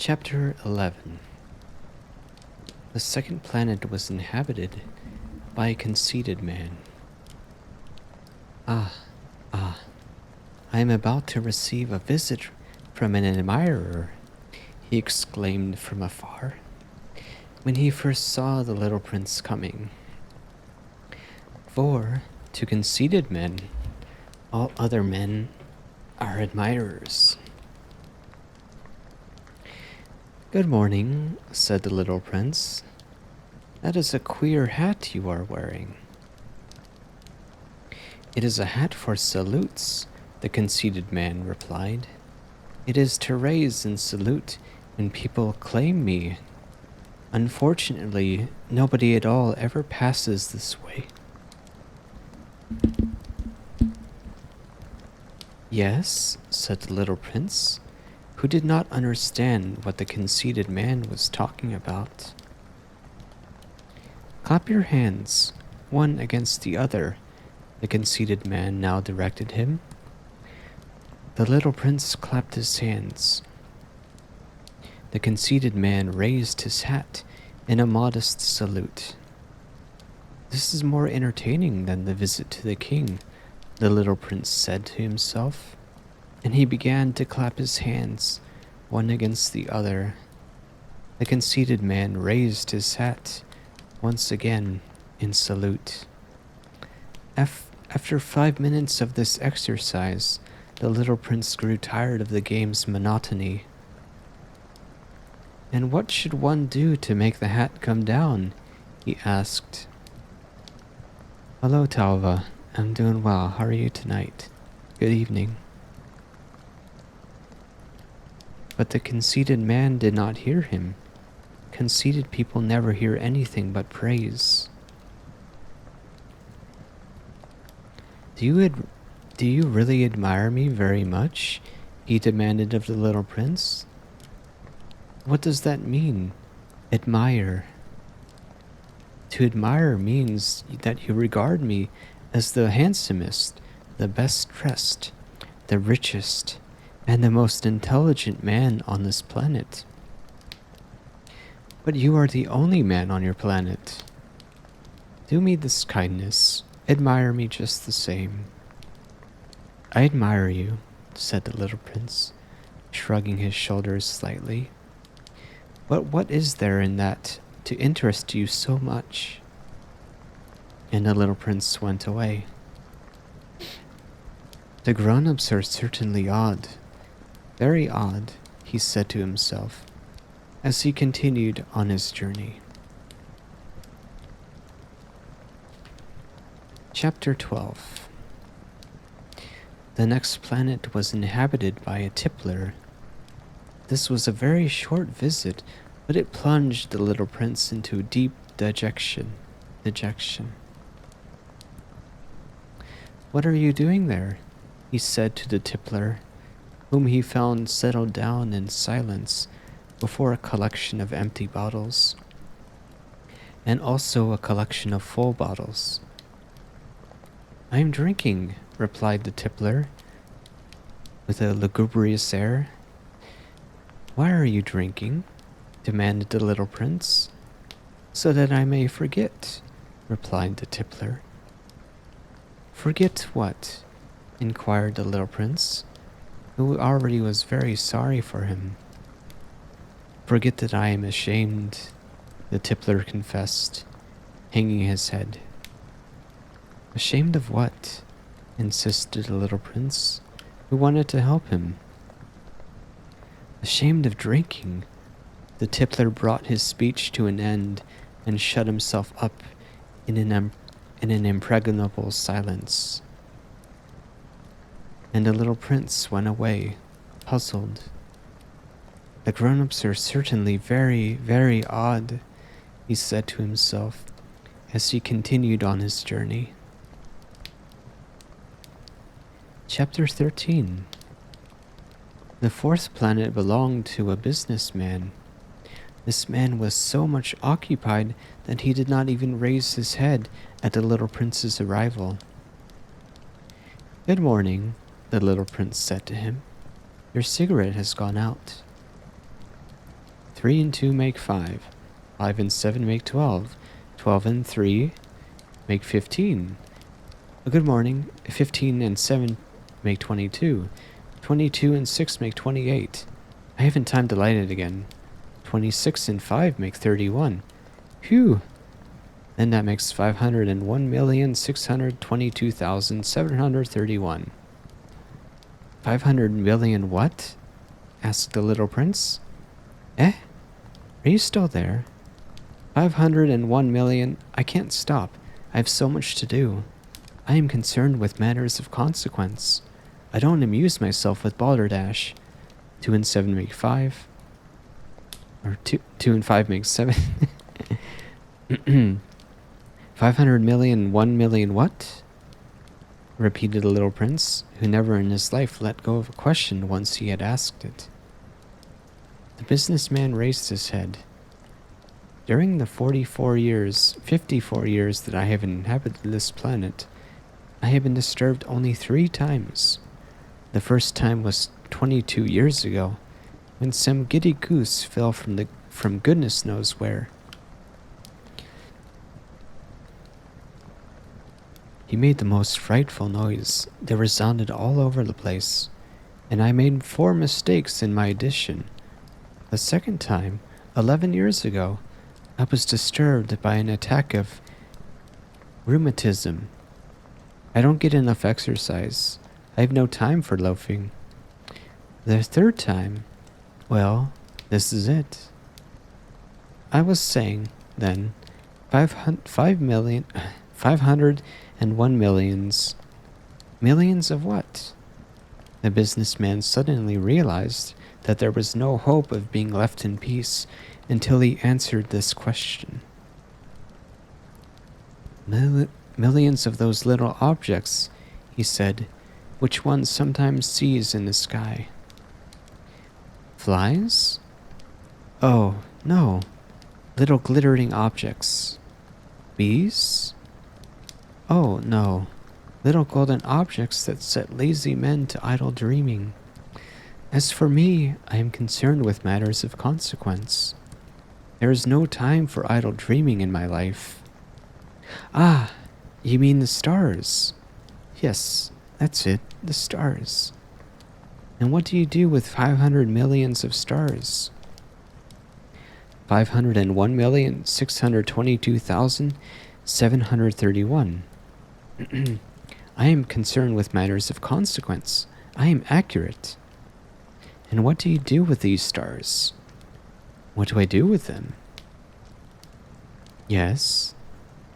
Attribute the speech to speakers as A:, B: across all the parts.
A: Chapter 11. The second planet was inhabited by a conceited man. Ah, ah, I am about to receive a visit from an admirer, he exclaimed from afar, when he first saw the little prince coming. For, to conceited men, all other men are admirers. Good morning, said the little prince. That is a queer hat you are wearing. It is a hat for salutes, the conceited man replied. It is to raise and salute when people claim me. Unfortunately, nobody at all ever passes this way. Yes, said the little prince, who did not understand what the conceited man was talking about. Clap your hands, one against the other, the conceited man now directed him. The little prince clapped his hands. The conceited man raised his hat in a modest salute. This is more entertaining than the visit to the king, the little prince said to himself, and he began to clap his hands, one against the other. The conceited man raised his hat once again in salute. After 5 minutes of this exercise, the little prince grew tired of the game's monotony. And what should one do to make the hat come down? He asked. Hello, Talva. I'm doing well. How are you tonight? Good evening. But the conceited man did not hear him. Conceited people never hear anything but praise. Do you really admire me very much? He demanded of the little prince. What does that mean? Admire. To admire means that you regard me as the handsomest, the best dressed, the richest, and the most intelligent man on this planet. But you are the only man on your planet. Do me this kindness. Admire me just the same. I admire you, said the little prince, shrugging his shoulders slightly. But what is there in that to interest you so much? And the little prince went away. The grown-ups are certainly odd. Very odd, he said to himself, as he continued on his journey. Chapter 12. The next planet was inhabited by a tippler. This was a very short visit, but it plunged the little prince into deep dejection. What are you doing there? He said to the tippler, whom he found settled down in silence before a collection of empty bottles, and also a collection of full bottles. I am drinking, replied the tippler, with a lugubrious air. Why are you drinking? Demanded the little prince. So that I may forget, replied the tippler. Forget what? Inquired the little prince, who already was very sorry for him. Forget that I am ashamed, the tippler confessed, hanging his head. Ashamed of what? Insisted the little prince, who wanted to help him. Ashamed of drinking. The tippler brought his speech to an end and shut himself up in an impregnable silence. And the little prince went away, puzzled. The grown-ups are certainly very, very odd, he said to himself as he continued on his journey. Chapter 13. The fourth planet belonged to a businessman. This man was so much occupied that he did not even raise his head at the little prince's arrival. Good morning, the little prince said to him. Your cigarette has gone out. 3 and 2 make 5. 5 and 7 make 12. 12 and 3 make 15. Good morning. 15 and 7 make 22. 22 and 6 make 28. I haven't time to light it again. 26 and 5 make 31. Phew! Then that makes 501,622,731. 500 million what? Asked the little prince. Eh? Are you still there? 501 million. I can't stop. I have so much to do. I am concerned with matters of consequence. I don't amuse myself with balderdash. 2 and 7 make 5. Or 2 and 5 make 7. 500 million, 1 million what? Repeated the little prince, who never in his life let go of a question once he had asked it. The businessman raised his head. During the 54 years that I have inhabited this planet, I have been disturbed only 3 times. The first time was 22 years ago, when some giddy goose fell from goodness knows where. He made the most frightful noise that resounded all over the place, and I made 4 mistakes in my addition. The second time, 11 years ago, I was disturbed by an attack of rheumatism. I don't get enough exercise. I have no time for loafing. The third time, well, this is it. I was saying, then, 501 millions. Millions of what? The businessman suddenly realized that there was no hope of being left in peace until he answered this question. Millions of those little objects, he said, which one sometimes sees in the sky. Flies? Oh, no. Little glittering objects. Bees? Oh, no. Little golden objects that set lazy men to idle dreaming. As for me, I am concerned with matters of consequence. There is no time for idle dreaming in my life. Ah, you mean the stars? Yes, that's it, the stars. And what do you do with 500 millions of stars? 501,622,731. I am concerned with matters of consequence. I am accurate. And what do you do with these stars? What do I do with them? Yes.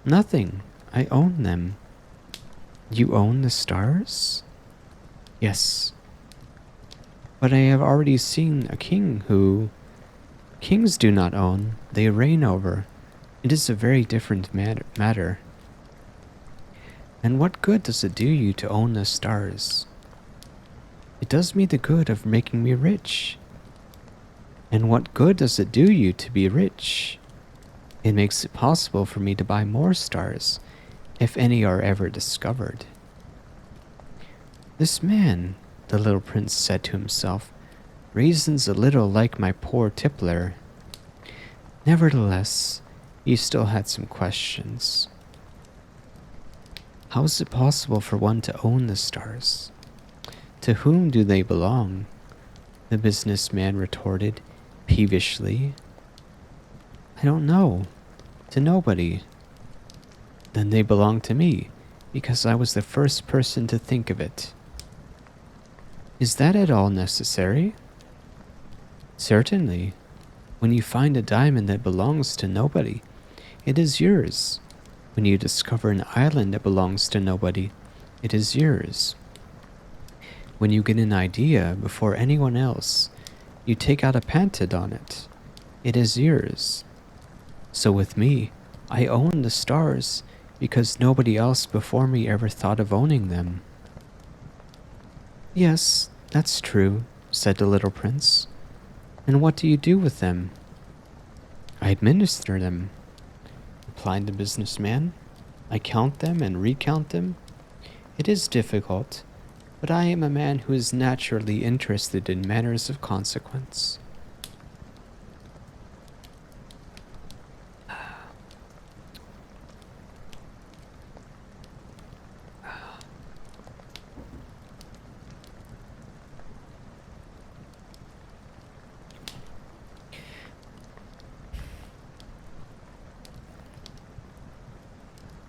A: Nothing. I own them. You own the stars? Yes. But I have already seen a king who... Kings do not own, they reign over. It is a very different matter. And what good does it do you to own the stars? It does me the good of making me rich. And what good does it do you to be rich? It makes it possible for me to buy more stars, if any are ever discovered. This man, the little prince said to himself, reasons a little like my poor tippler. Nevertheless, he still had some questions. How is it possible for one to own the stars? To whom do they belong? The businessman retorted peevishly. I don't know. To nobody. Then they belong to me, because I was the first person to think of it. Is that at all necessary? Certainly. When you find a diamond that belongs to nobody, it is yours. When you discover an island that belongs to nobody, it is yours. When you get an idea before anyone else, you take out a patent on it. It is yours. So with me, I own the stars because nobody else before me ever thought of owning them. Yes, that's true, said the little prince. And what do you do with them? I administer them, replied the businessman. I count them and recount them. It is difficult, but I am a man who is naturally interested in matters of consequence.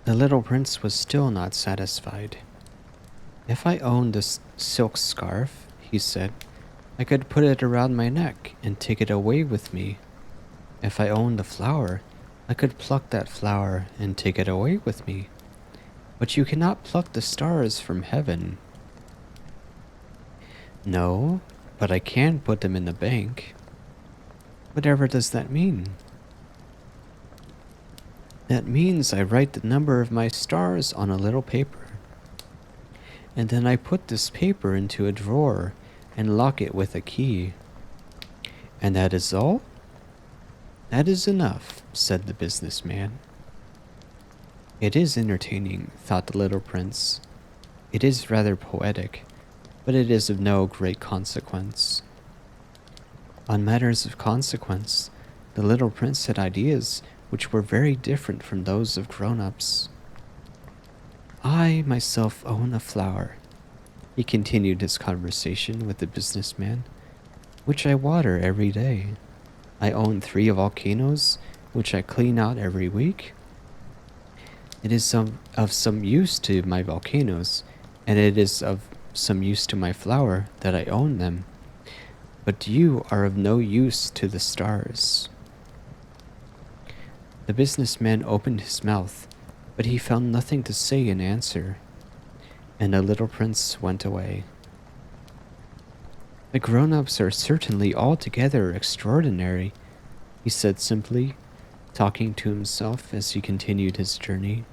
A: The little prince was still not satisfied. If I owned this silk scarf, he said, I could put it around my neck and take it away with me. If I owned the flower, I could pluck that flower and take it away with me. But you cannot pluck the stars from heaven. No, but I can put them in the bank. Whatever does that mean? That means I write the number of my stars on a little paper. And then I put this paper into a drawer and lock it with a key. And that is all? That is enough, said the businessman. It is entertaining, thought the little prince. It is rather poetic, but it is of no great consequence. On matters of consequence, the little prince had ideas which were very different from those of grown-ups. I myself own a flower, he continued his conversation with the businessman, which I water every day. I own 3 volcanoes, which I clean out every week. It is of some use to my volcanoes, and it is of some use to my flower that I own them. But you are of no use to the stars. The businessman opened his mouth, but he found nothing to say in answer, and the little prince went away. The grown-ups are certainly altogether extraordinary, he said simply, talking to himself as he continued his journey.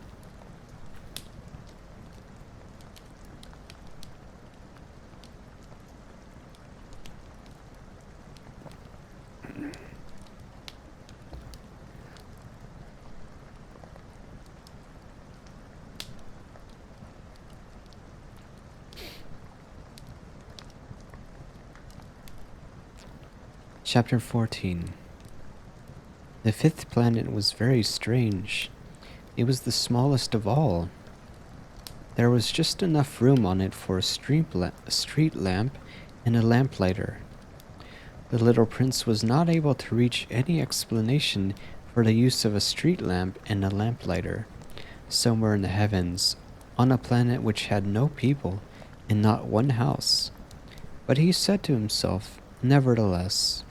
A: Chapter 14. The 5th planet was very strange. It was the smallest of all. There was just enough room on it for a street lamp and a lamplighter. The little prince was not able to reach any explanation for the use of a street lamp and a lamplighter somewhere in the heavens, on a planet which had no people and not one house. But he said to himself, nevertheless,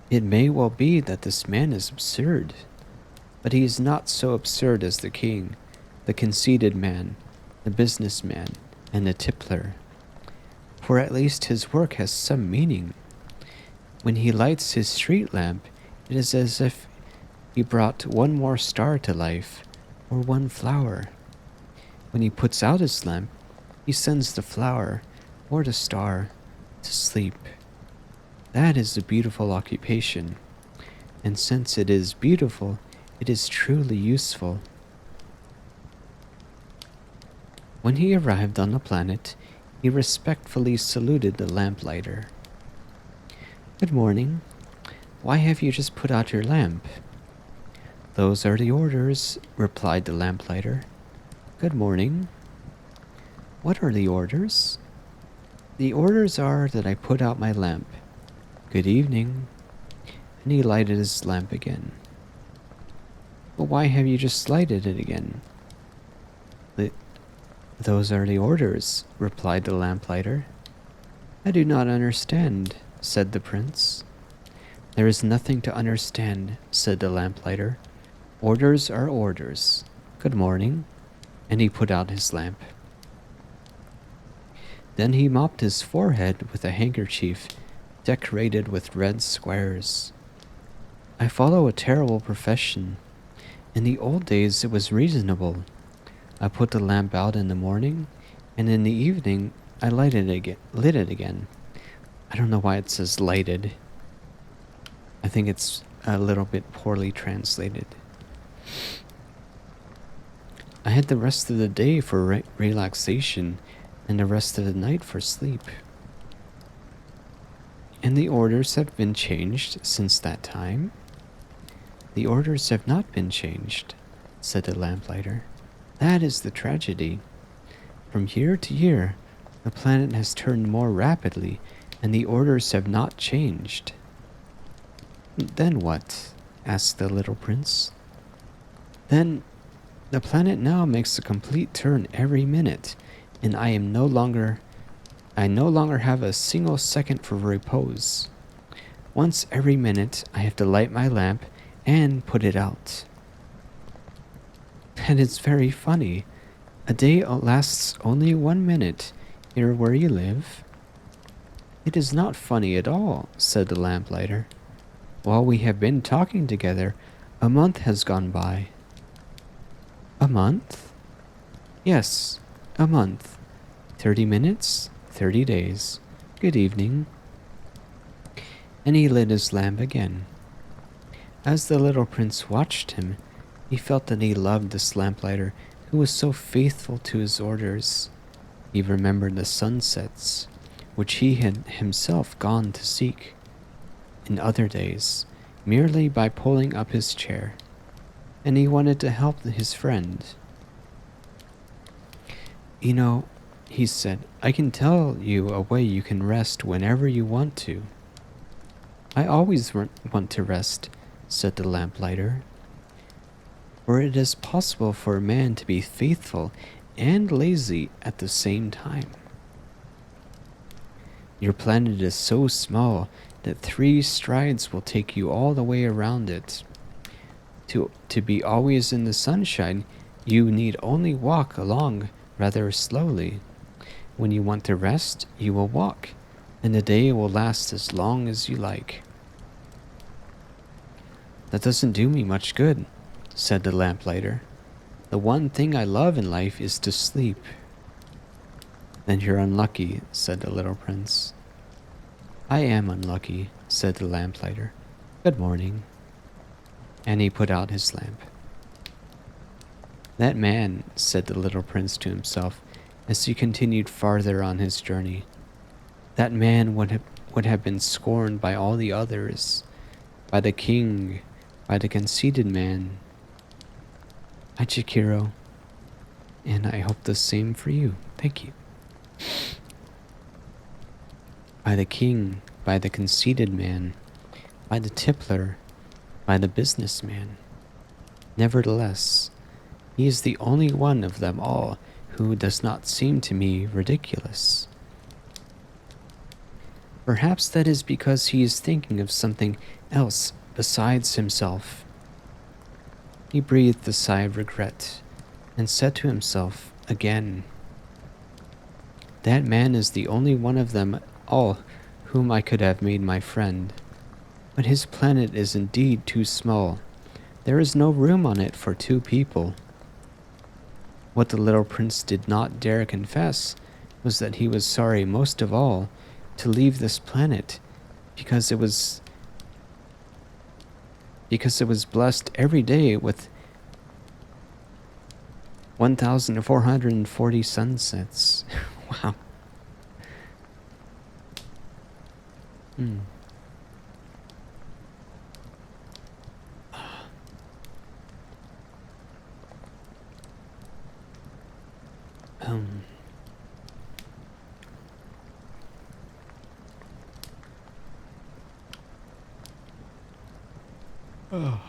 A: it may well be that this man is absurd, but he is not so absurd as the king, the conceited man, the businessman, and the tippler. For at least his work has some meaning. When he lights his street lamp, it is as if he brought one more star to life, or one flower. When he puts out his lamp, he sends the flower, or the star, to sleep. That is a beautiful occupation, and since it is beautiful, it is truly useful. When he arrived on the planet, he respectfully saluted the lamplighter. Good morning. Why have you just put out your lamp? Those are the orders, replied the lamplighter. Good morning. What are the orders? The orders are that I put out my lamp. Good evening. And he lighted his lamp again. But why have you just lighted it again? Those are the orders, replied the lamplighter. I do not understand, said the prince. There is nothing to understand, said the lamplighter. Orders are orders. Good morning. And he put out his lamp. Then he mopped his forehead with a handkerchief decorated with red squares. I follow a terrible profession. In the old days it was reasonable. I put the lamp out in the morning, and in the evening I lit it again. I don't know why it says lighted. I think it's a little bit poorly translated. I had the rest of the day for relaxation and the rest of the night for sleep. And the orders have been changed since that time? The orders have not been changed, said the lamplighter. That is the tragedy. From year to year, the planet has turned more rapidly, and the orders have not changed. Then what? Asked the little prince. Then The planet now makes a complete turn every minute, and I no longer have a single second for repose. Once every minute, I have to light my lamp and put it out. And it's very funny. A day lasts only 1 minute here where you live. It is not funny at all, said the lamplighter. While we have been talking together, a month has gone by. A month? Yes, a month. 30 minutes, 30 days. Good evening. And he lit his lamp again. As the little prince watched him, he felt that he loved this lamplighter who was so faithful to his orders. He remembered the sunsets, which he had himself gone to seek in other days, merely by pulling up his chair, and he wanted to help his friend. You know, he said, I can tell you a way you can rest whenever you want to. I always want to rest, said the lamplighter. For it is possible for a man to be faithful and lazy at the same time. Your planet is so small that 3 strides will take you all the way around it. To be always in the sunshine, you need only walk along rather slowly. When you want to rest, you will walk, and the day will last as long as you like. That doesn't do me much good, said the lamplighter. The one thing I love in life is to sleep. Then you're unlucky, said the little prince. I am unlucky, said the lamplighter. Good morning. And he put out his lamp. That man, said the little prince to himself as he continued farther on his journey, that man would have been scorned by all the others, by the king, by the conceited man. Hi, Chikiro, and I hope the same for you. Thank you. By the king, by the conceited man, by the tippler, by the businessman. Nevertheless, he is the only one of them all who does not seem to me ridiculous. Perhaps that is because he is thinking of something else besides himself. He breathed a sigh of regret and said to himself again, that man is the only one of them all whom I could have made my friend. But his planet is indeed too small. There is no room on it for 2 people. What the little prince did not dare confess was that he was sorry most of all to leave this planet because it was blessed every day with 1,440 sunsets. Wow. Hmm. Um. Oh.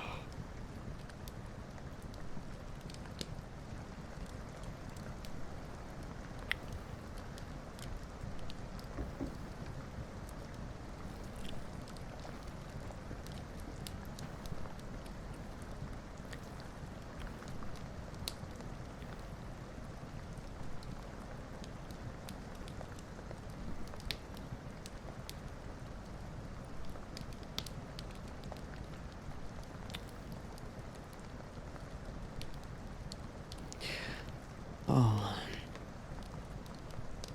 A: Oh.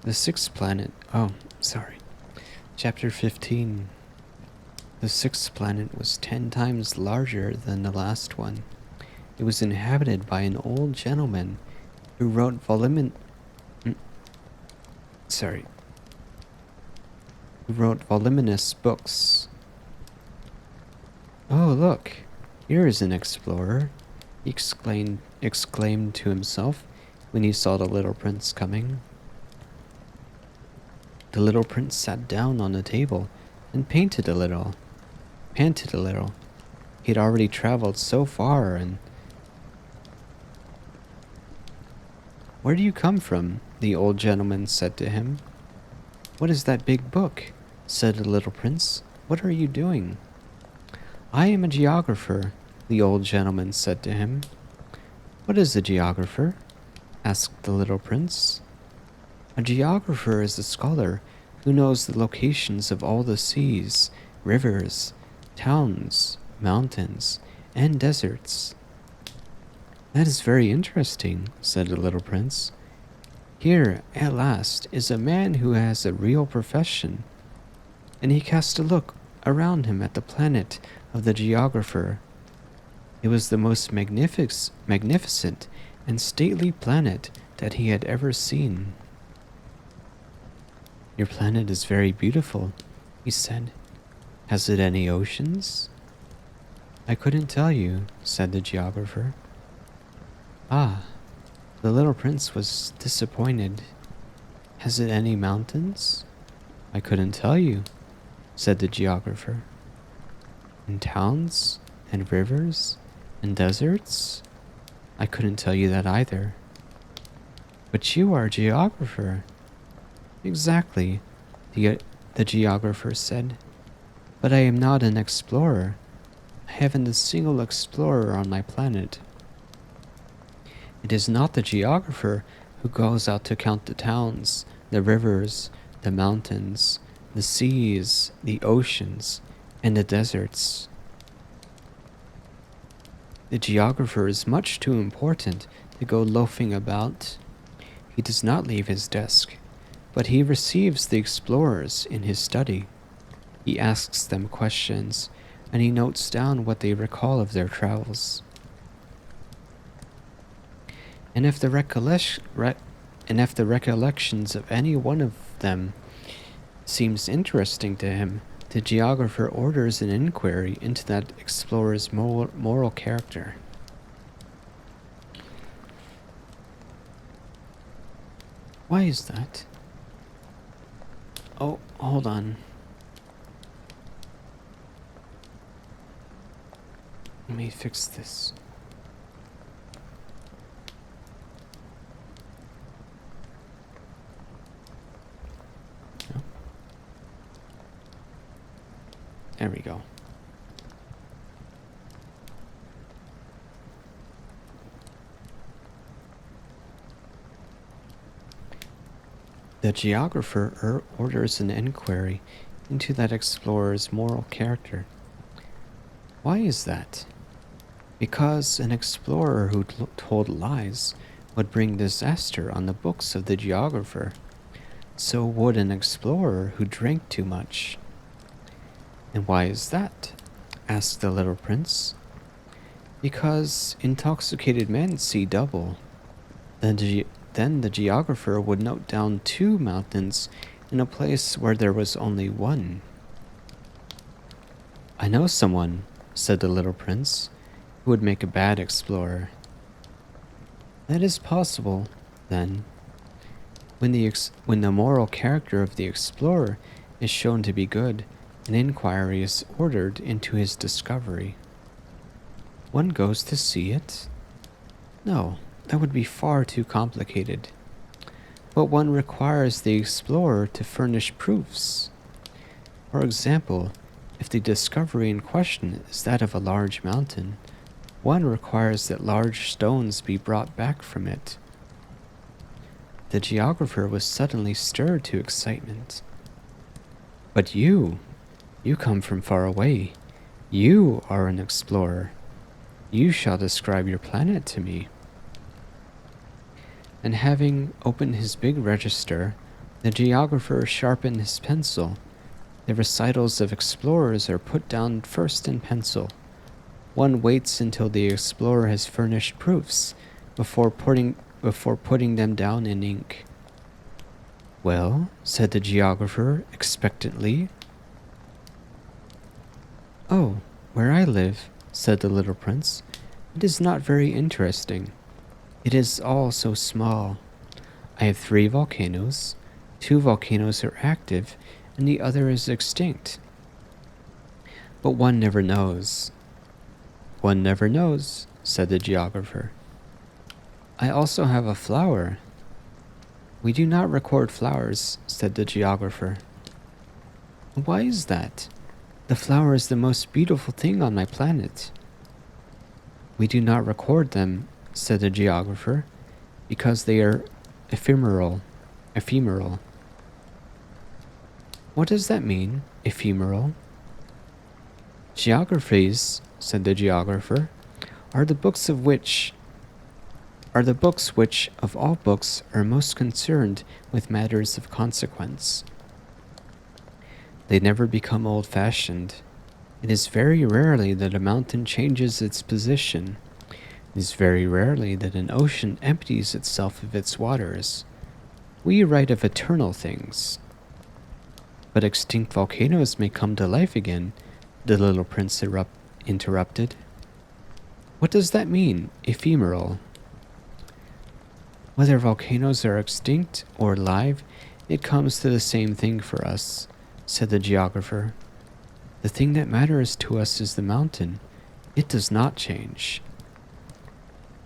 A: The 6th planet. Oh, sorry. Chapter 15. The 6th planet was 10 times larger than the last one. It was inhabited by an old gentleman who wrote voluminous books. Oh, look, here is an explorer, he exclaimed to himself when he saw the little prince coming. The little prince sat down on the table and panted a little. He had already traveled so far, and Where do you come from? The old gentleman said to him. What is that big book? Said the little prince. What are you doing? I am a geographer, the old gentleman said to him. What is a geographer? Asked the little prince. A geographer is a scholar who knows the locations of all the seas, rivers, towns, mountains, and deserts. That is very interesting, said the little prince. Here, at last, is a man who has a real profession. And he cast a look around him at the planet of the geographer. It was the most magnificent and stately planet that he had ever seen. Your planet is very beautiful, he said. Has it any oceans? I couldn't tell you, said the geographer. Ah, the little prince was disappointed. Has it any mountains? I couldn't tell you, said the geographer. And towns, and rivers, and deserts? I couldn't tell you that either. But you are a geographer. Exactly, the geographer said. But I am not an explorer. I haven't a single explorer on my planet. It is not the geographer who goes out to count the towns, the rivers, the mountains, the seas, the oceans, and the deserts. The geographer is much too important to go loafing about. He does not leave his desk, but he receives the explorers in his study. He asks them questions, and he notes down what they recall of their travels. And if the recollections of any one of them seems interesting to him, the geographer orders an inquiry into that explorer's moral character. Why is that? Oh, hold on. Let me fix this. No. There we go. The geographer orders an inquiry into that explorer's moral character. Why is that? Because an explorer who told lies would bring disaster on the books of the geographer. So would an explorer who drank too much. And why is that? Asked the little prince. Because intoxicated men see double. Then the geographer would note down 2 mountains in a place where there was only 1. I know someone, said the little prince, who would make a bad explorer. That is possible, then. When the moral character of the explorer is shown to be good, an inquiry is ordered into his discovery. One goes to see it? No, that would be far too complicated. But one requires the explorer to furnish proofs. For example, if the discovery in question is that of a large mountain, one requires that large stones be brought back from it. The geographer was suddenly stirred to excitement. But you come from far away. You are an explorer. You shall describe your planet to me. And having opened his big register, the geographer sharpened his pencil. The recitals of explorers are put down first in pencil. One waits until the explorer has furnished proofs before putting them down in ink. Well, said the geographer expectantly. Oh, where I live, said the little prince, it is not very interesting. It is all so small. I have 3 volcanoes. 2 volcanoes are active, and the other is extinct. But one never knows. One never knows, said the geographer. I also have a flower, We do not record flowers, said the geographer. Why is that? The flower is the most beautiful thing on my planet. We do not record them, said the geographer, because they are ephemeral. Ephemeral. What does that mean, ephemeral? Geographies, said the geographer, are the books which of all books are most concerned with matters of consequence. They never become old-fashioned. It is very rarely that a mountain changes its position. It is very rarely that an ocean empties itself of its waters. We write of eternal things. But extinct volcanoes may come to life again, the little prince interrupted. What does that mean, ephemeral? Whether volcanoes are extinct or alive, it comes to the same thing for us, said the geographer. The thing that matters to us is the mountain. It does not change.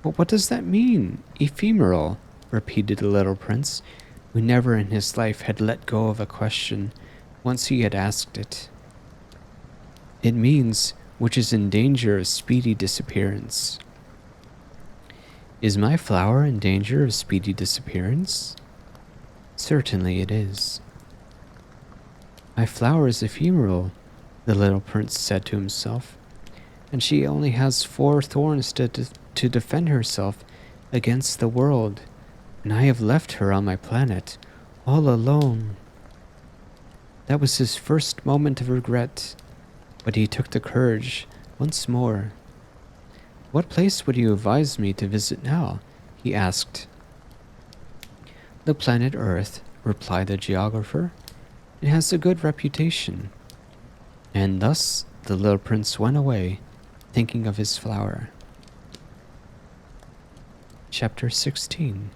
A: But what does that mean, ephemeral? Repeated the little prince, who never in his life had let go of a question once he had asked it. It means which is in danger of speedy disappearance. Is my flower in danger of speedy disappearance? Certainly it is. My flower is ephemeral, the little prince said to himself, and she only has 4 thorns to defend herself against the world, and I have left her on my planet, all alone. That was his first moment of regret, but he took the courage once more. What place would you advise me to visit now? He asked. The planet Earth, replied the geographer. It has a good reputation. And thus the little prince went away, thinking of his flower. Chapter 16.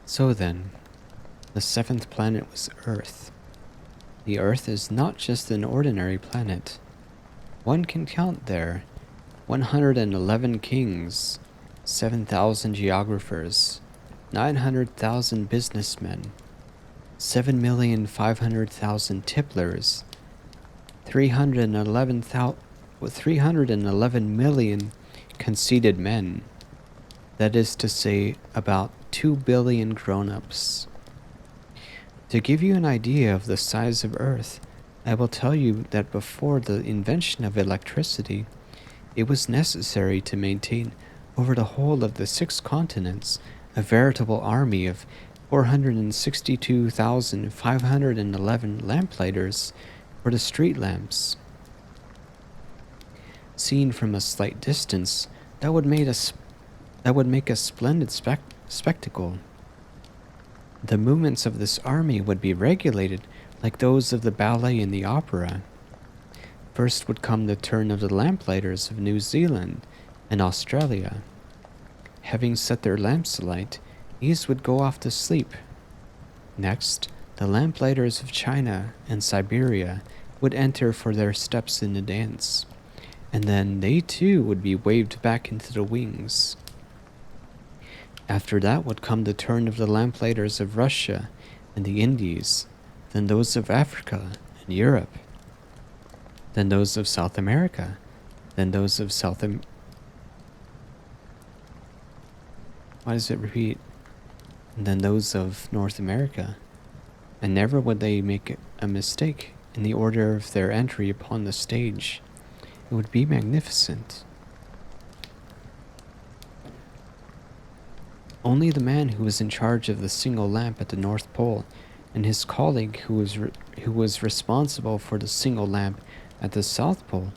A: So then, the 7th planet was Earth. The Earth is not just an ordinary planet. One can count there 111 kings, 7,000 geographers, 900,000 businessmen, 7,500,000 tipplers, 311 million conceited men. That is to say, about 2 billion grown-ups. To give you an idea of the size of Earth, I will tell you that before the invention of electricity, it was necessary to maintain over the whole of the 6 continents a veritable army of 462,511 lamplighters for the street lamps. Seen from a slight distance, that would make a splendid spectacle. The movements of this army would be regulated like those of the ballet and the opera. First would come the turn of the lamplighters of New Zealand and Australia. Having set their lamps alight, these would go off to sleep. Next, the lamplighters of China and Siberia would enter for their steps in the dance, and then they too would be waved back into the wings. After that would come the turn of the lamplighters of Russia and the Indies, then those of Africa and Europe, then those of South America, then those of Why does it repeat? And then those of North America. And never would they make a mistake in the order of their entry upon the stage. It would be magnificent. Only the man who was in charge of the single lamp at the North Pole and his colleague who was responsible for the single lamp at the South Pole,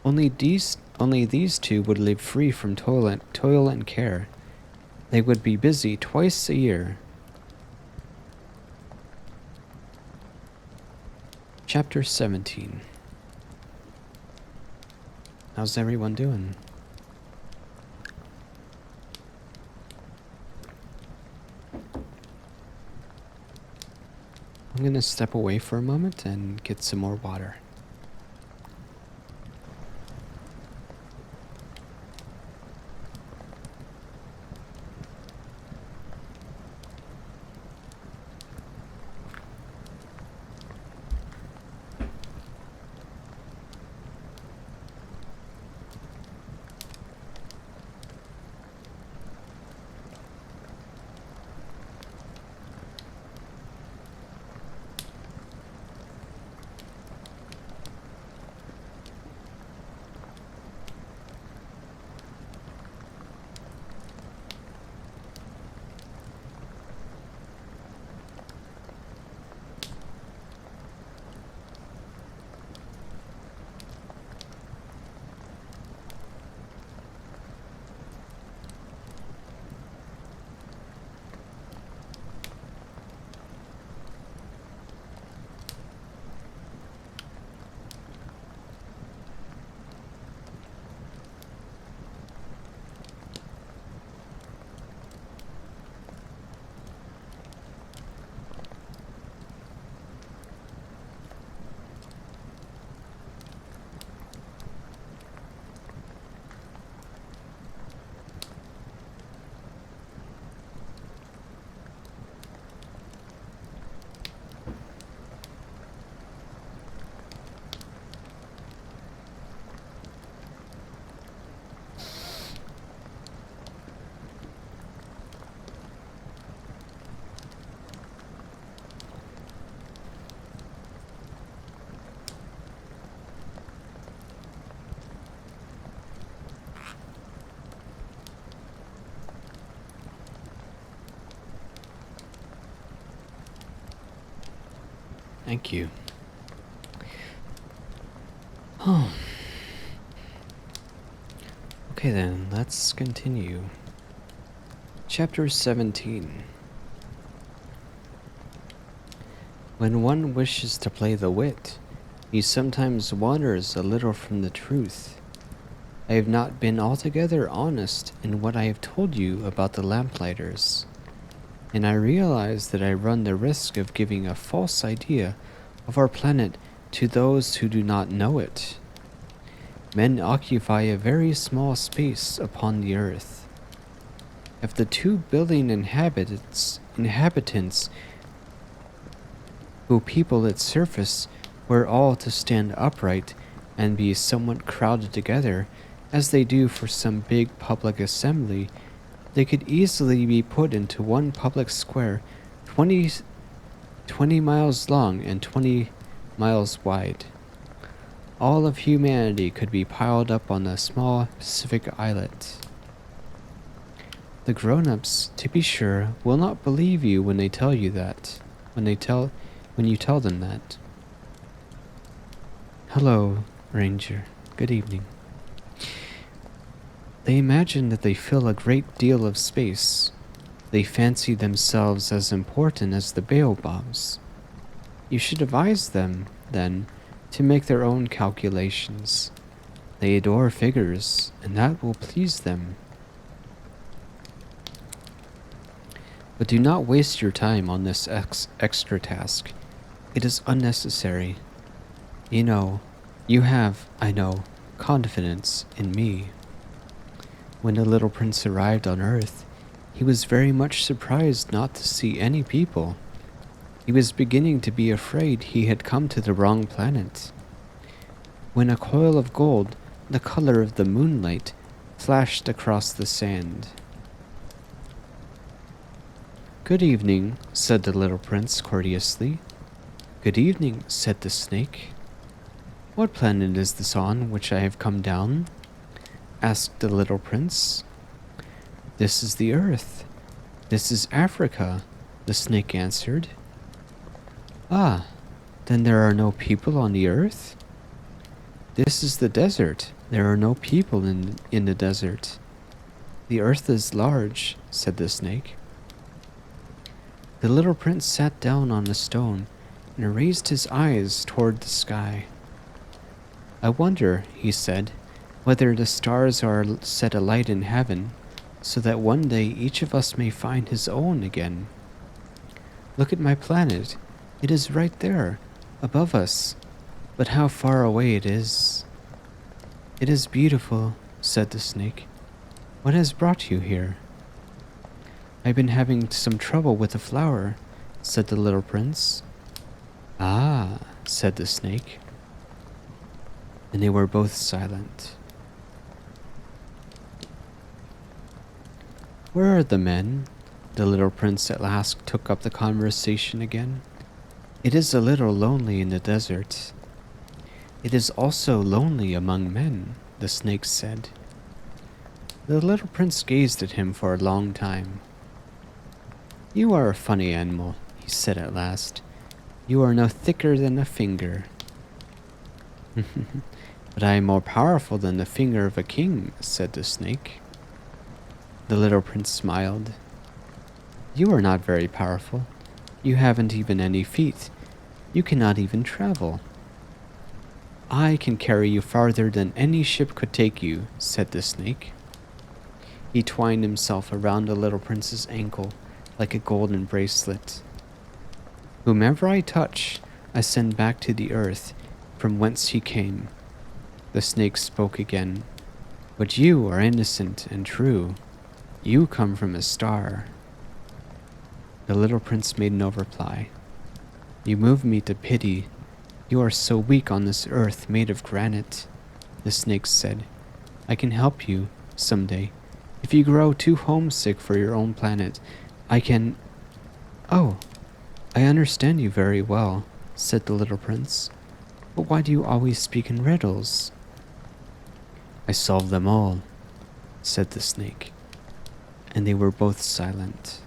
A: only these two would live free from toil and care. They would be busy twice a year. Chapter 17. How's everyone doing? I'm gonna step away for a moment and get some more water. Thank you. Oh. Okay then, let's continue. Chapter 17. When one wishes to play the wit, he sometimes wanders a little from the truth. I have not been altogether honest in what I have told you about the lamplighters, and I realize that I run the risk of giving a false idea of our planet to those who do not know it. Men occupy a very small space upon the earth. If the 2 billion inhabitants who people its surface were all to stand upright and be somewhat crowded together, as they do for some big public assembly, they could easily be put into one public square 20 miles long and 20 miles wide. All of humanity could be piled up on a small Pacific islet. The grown-ups, to be sure, will not believe you when they tell you that, when you tell them that. Hello, Ranger. Good evening. They imagine that they fill a great deal of space. They fancy themselves as important as the bail bombs. You should advise them, then, to make their own calculations. They adore figures, and that will please them. But do not waste your time on this extra task. It is unnecessary. You have, I know, confidence in me. When the little prince arrived on Earth, he was very much surprised not to see any people. He was beginning to be afraid he had come to the wrong planet, when a coil of gold, the color of the moonlight, flashed across the sand. "Good evening," said the little prince courteously. "Good evening," said the snake. "What planet is this on which I have come down?" asked the little prince. "This is the Earth. This is Africa," the snake answered. "Ah, then there are no people on the Earth?" "This is the desert. There are no people in the desert." "The Earth is large," said the snake. The little prince sat down on a stone and raised his eyes toward the sky. I wonder, he said, whether the stars are set alight in heaven, so that one day each of us may find his own again. Look at my planet. It is right there, above us, but how far away it is. It is beautiful, said the snake. What has brought you here? I've been having some trouble with the flower, said the little prince. Ah, said the snake. And they were both silent. Where are the men? The little prince at last took up the conversation again. It is a little lonely in the desert. It is also lonely among men, the snake said. The little prince gazed at him for a long time. You are a funny animal, he said at last. You are no thicker than a finger. But I am more powerful than the finger of a king, said the snake. The little prince smiled. You are not very powerful. You haven't even any feet. You cannot even travel. I can carry you farther than any ship could take you, said the snake. He twined himself around the little prince's ankle like a golden bracelet. Whomever I touch, I send back to the earth from whence he came. The snake spoke again. But you are innocent and true. You come from a star. The little prince made no reply. You move me to pity. You are so weak on this earth made of granite, the snake said. I can help you someday. If you grow too homesick for your own planet, I can... Oh, I understand you very well, said the little prince. But why do you always speak in riddles? I solve them all, said the snake. And they were both silent.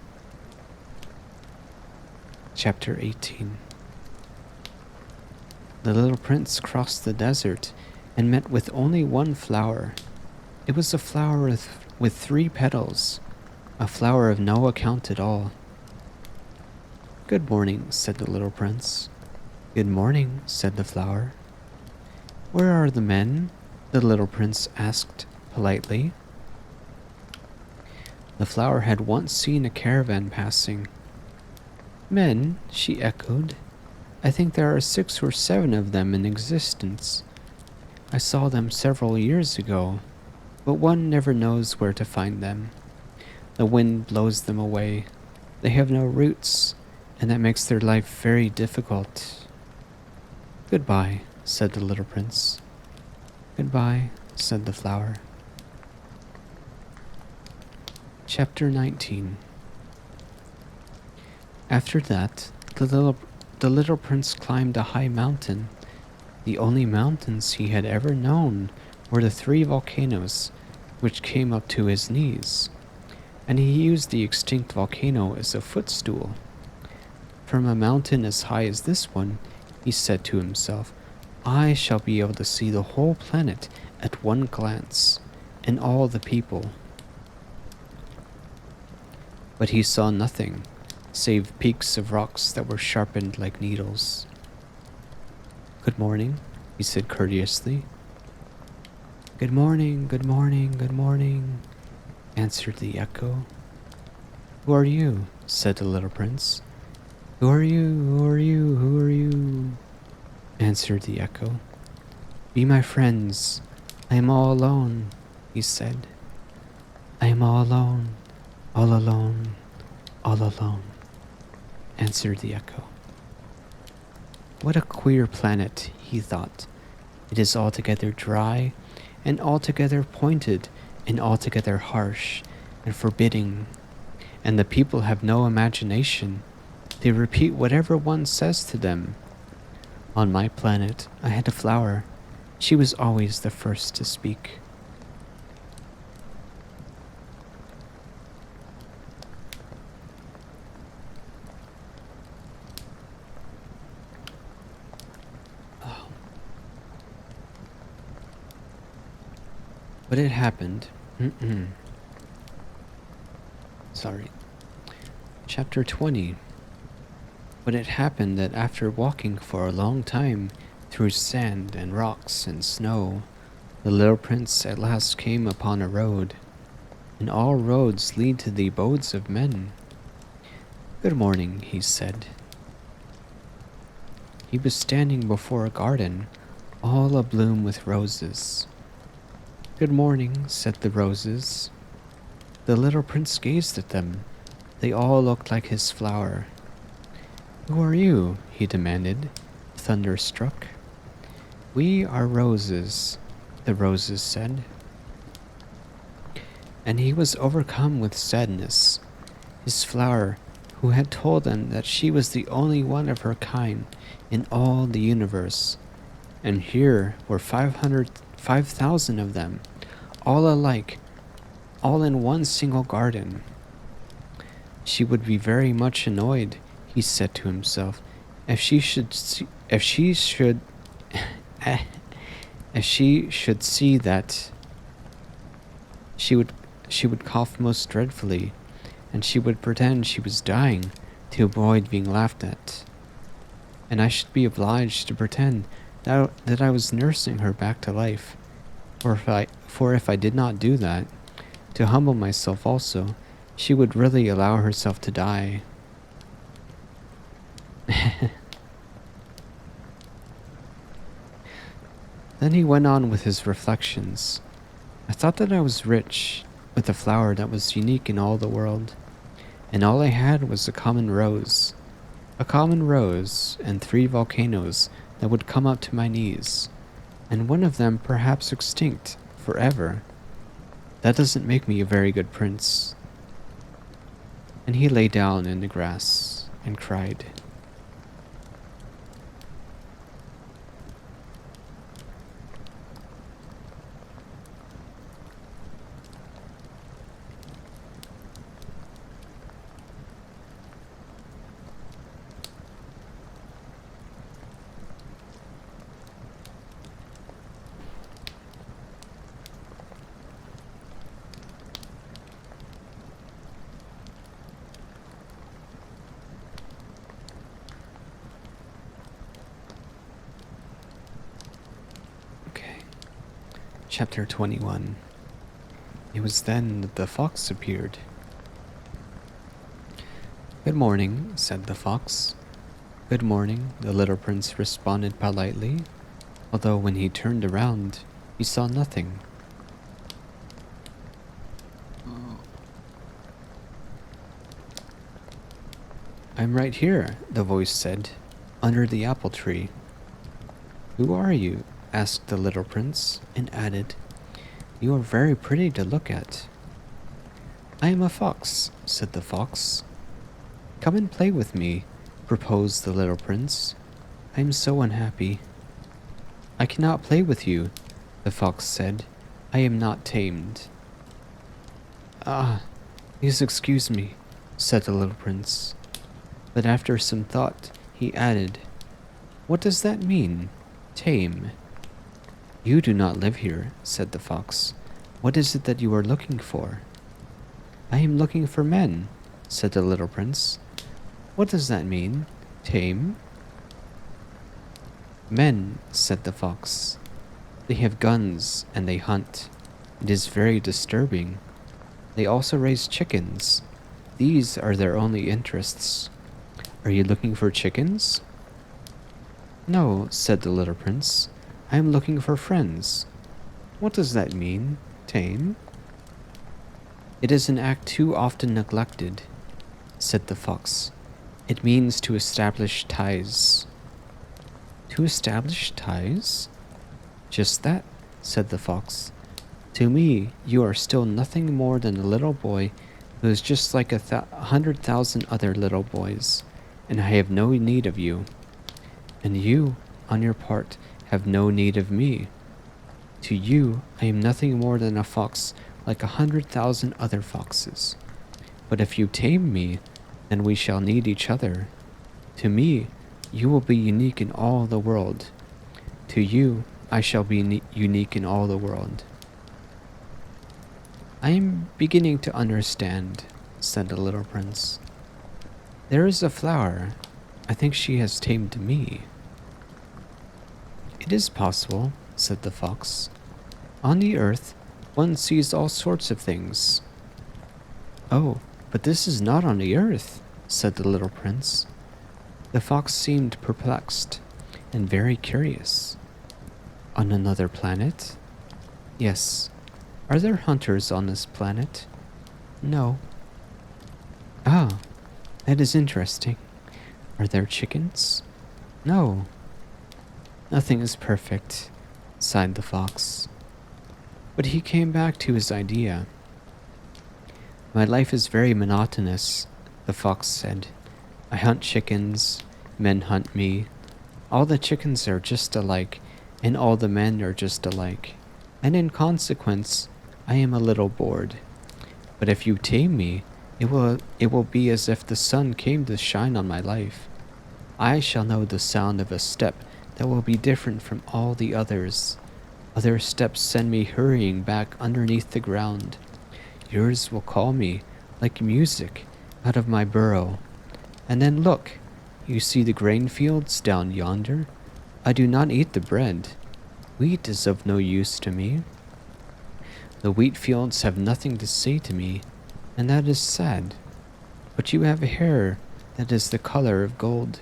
A: Chapter 18. The little prince crossed the desert and met with only one flower. It was a flower with 3 petals, a flower of no account at all. Good morning, said the little prince. Good morning, said the flower. Where are the men? The little prince asked politely. The flower had once seen a caravan passing. Men, she echoed. I think there are 6 or 7 of them in existence. I saw them several years ago, but one never knows where to find them. The wind blows them away. They have no roots, and that makes their life very difficult. Goodbye, said the little prince. Goodbye, said the flower. Chapter 19. After that, the little prince climbed a high mountain. The only mountains he had ever known were the 3 volcanoes, which came up to his knees, and he used the extinct volcano as a footstool. From a mountain as high as this one, he said to himself, I shall be able to see the whole planet at one glance, and all the people. But he saw nothing, save peaks of rocks that were sharpened like needles. Good morning, he said courteously. Good morning, good morning, good morning, answered the echo. Who are you? Said the little prince. Who are you? Who are you? Who are you? Answered the echo. Be my friends. I am all alone, he said. I am all alone, all alone, all alone, answered the echo. What a queer planet, he thought. It is altogether dry, and altogether pointed, and altogether harsh, and forbidding. And the people have no imagination. They repeat whatever one says to them. On my planet, I had a flower. She was always the first to speak. But it happened. Sorry. Chapter 20. But it happened that after walking for a long time through sand and rocks and snow, the little prince at last came upon a road, and all roads lead to the abodes of men. "Good morning," he said. He was standing before a garden, all abloom with roses. "Good morning," said the roses. The little prince gazed at them. They all looked like his flower. "Who are you?" he demanded, thunderstruck. "We are roses," the roses said. And he was overcome with sadness. His flower, who had told him that she was the only one of her kind in all the universe, and here were 5,000 of them, all alike, all in one single garden. She would be very much annoyed, he said to himself, if she should see that she would cough most dreadfully, and she would pretend she was dying to avoid being laughed at. And I should be obliged to pretend that I was nursing her back to life, for if I did not do that, to humble myself also, she would really allow herself to die. Then he went on with his reflections. I thought that I was rich, with a flower that was unique in all the world, and all I had was a common rose and 3 volcanoes that would come up to my knees, and one of them perhaps extinct forever. That doesn't make me a very good prince. And he lay down in the grass and cried. Okay. Chapter 21. It was then that the fox appeared. "Good morning," said the fox. "Good morning," the little prince responded politely, although when he turned around, he saw nothing. "I'm right here," the voice said, "under the apple tree." "Who are you?" asked the little prince, and added, "You are very pretty to look at." "I am a fox," said the fox. "Come and play with me," proposed the little prince. "I am so unhappy." "I cannot play with you," the fox said. "I am not tamed." "Ah, please excuse me," said the little prince. But after some thought, he added, "What does that mean? Tame?" "You do not live here," said the fox. "What is it that you are looking for?" "I am looking for men," said the little prince. "What does that mean? Tame?" "Men," said the fox. "They have guns and they hunt. It is very disturbing. They also raise chickens. These are their only interests. Are you looking for chickens?" "No," said the little prince. "I am looking for friends." "What does that mean? Tame?" "It is an act too often neglected," said the fox. "It means to establish ties." "To establish ties?" "Just that," said the fox. "To me, you are still nothing more than a little boy who is just like 100,000 other little boys, and I have no need of you. And you, on your part, have no need of me. To you, I am nothing more than a fox like 100,000 other foxes. But if you tame me, then we shall need each other. To me, you will be unique in all the world. To you, I shall be unique in all the world." "I am beginning to understand," said the little prince. "There is a flower. I think she has tamed me. It is possible, said the fox. On the earth, one sees all sorts of things. Oh, but this is not on the earth, said the little prince. The fox seemed perplexed and very curious. On another planet? Yes. Are there hunters on this planet? No. Ah, that is interesting. Are there chickens? No. Nothing is perfect, sighed the fox. But he came back to his idea. My life is very monotonous, the fox said. I hunt chickens, men hunt me. All the chickens are just alike, and all the men are just alike. And in consequence, I am a little bored. But if you tame me, it will be as if the sun came to shine on my life. I shall know the sound of a step that will be different from all the others. Other steps send me hurrying back underneath the ground. Yours will call me, like music, out of my burrow. And then look, you see the grain fields down yonder? I do not eat the bread. Wheat is of no use to me. The wheat fields have nothing to say to me, and that is sad. But you have hair that is the color of gold.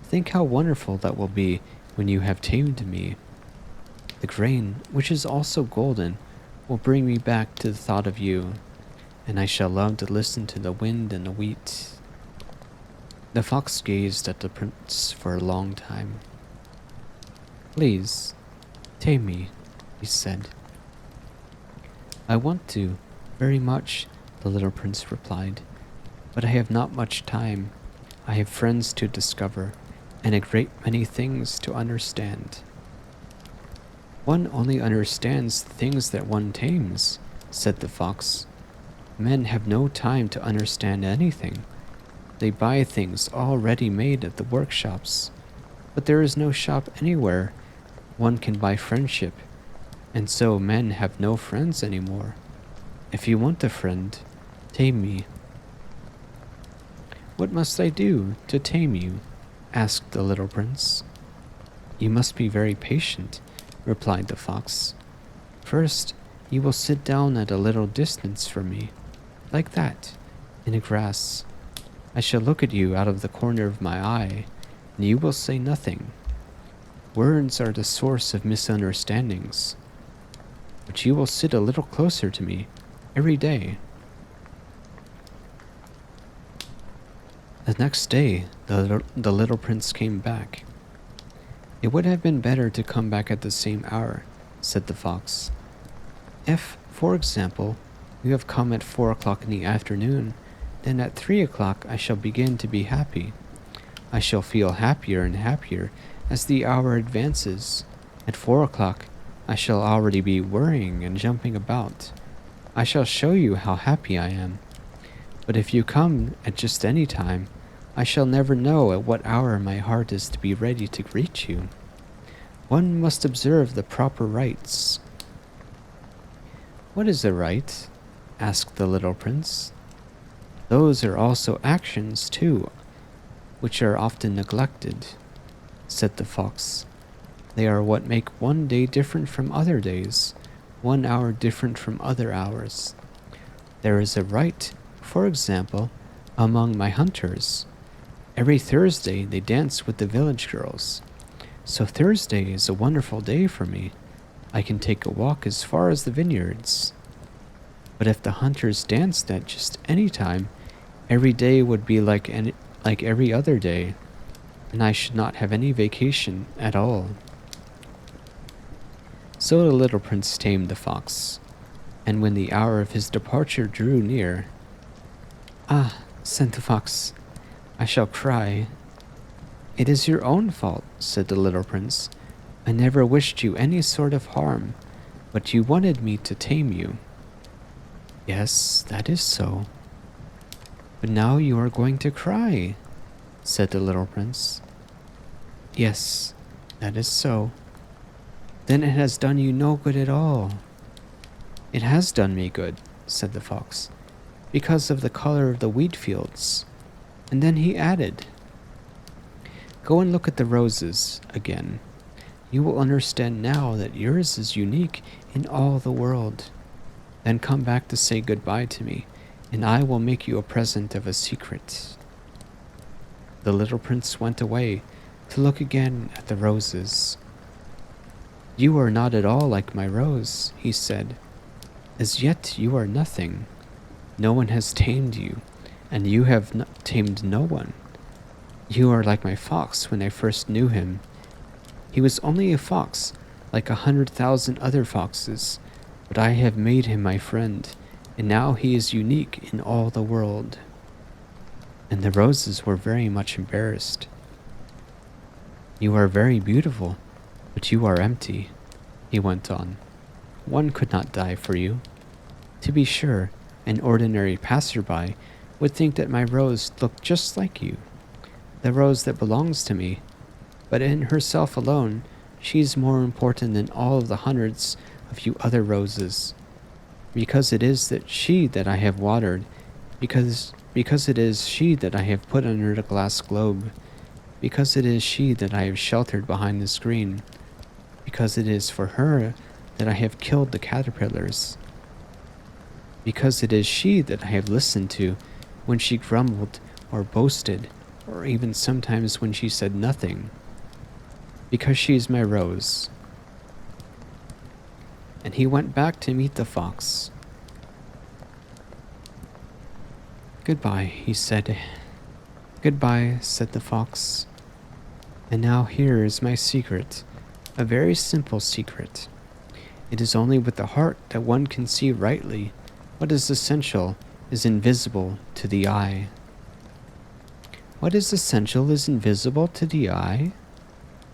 A: Think how wonderful that will be when you have tamed me. The grain, which is also golden, will bring me back to the thought of you, and I shall love to listen to the wind and the wheat. The fox gazed at the prince for a long time. Please, tame me, he said. I want to, very much, the little prince replied, but I have not much time. I have friends to discover, and a great many things to understand. One only understands the things that one tames, said the fox. Men have no time to understand anything. They buy things already made at the workshops, but there is no shop anywhere one can buy friendship, and so men have no friends anymore. If you want a friend, tame me. What must I do to tame you? Asked the little prince. You must be very patient, replied the fox. First, you will sit down at a little distance from me, like that, in the grass. I shall look at you out of the corner of my eye, and you will say nothing. Words are the source of misunderstandings. But you will sit a little closer to me every day. The next day, the little prince came back. It would have been better to come back at the same hour, said the fox. If, for example, you have come at 4 o'clock in the afternoon, then at 3 o'clock I shall begin to be happy. I shall feel happier and happier as the hour advances. At 4 o'clock, I shall already be worrying and jumping about. I shall show you how happy I am. But if you come at just any time, I shall never know at what hour my heart is to be ready to greet you. One must observe the proper rites. What is a rite? Asked the little prince. Those are also actions, too, which are often neglected, said the fox. They are what make one day different from other days, 1 hour different from other hours. There is a rite, for example, among my hunters. Every Thursday they dance with the village girls. So Thursday is a wonderful day for me. I can take a walk as far as the vineyards. But if the hunters danced at just any time, every day would be like every other day, and I should not have any vacation at all. So the little prince tamed the fox, and when the hour of his departure drew near, "Ah," said the fox, "I shall cry." "It is your own fault," said the little prince. "I never wished you any sort of harm, but you wanted me to tame you." "Yes, that is so." "But now you are going to cry," said the little prince. "Yes, that is so." "Then it has done you no good at all." "It has done me good," said the fox, "because of the color of the wheat fields." And then he added, Go and look at the roses again. You will understand now that yours is unique in all the world. Then come back to say goodbye to me, and I will make you a present of a secret." The little prince went away to look again at the roses. "You are not at all like my rose," he said. "As yet you are nothing. No one has tamed you, and you have tamed no one. You are like my fox when I first knew him. He was only a fox, like 100,000 other foxes, but I have made him my friend, and now he is unique in all the world." And the roses were very much embarrassed. "You are very beautiful, but you are empty," he went on. "One could not die for you. To be sure, an ordinary passerby would think that my rose looked just like you, the rose that belongs to me, but in herself alone, she is more important than all of the hundreds of you other roses, because it is that she that I have watered, because it is she that I have put under the glass globe, because it is she that I have sheltered behind the screen, because it is for her that I have killed the caterpillars, because it is she that I have listened to when she grumbled or boasted, or even sometimes when she said nothing, because she is my rose." And he went back to meet the fox. "Goodbye," he said. "Goodbye," said the fox. "And now here is my secret, a very simple secret. It is only with the heart that one can see rightly what is essential is invisible to the eye." "What is essential is invisible to the eye?"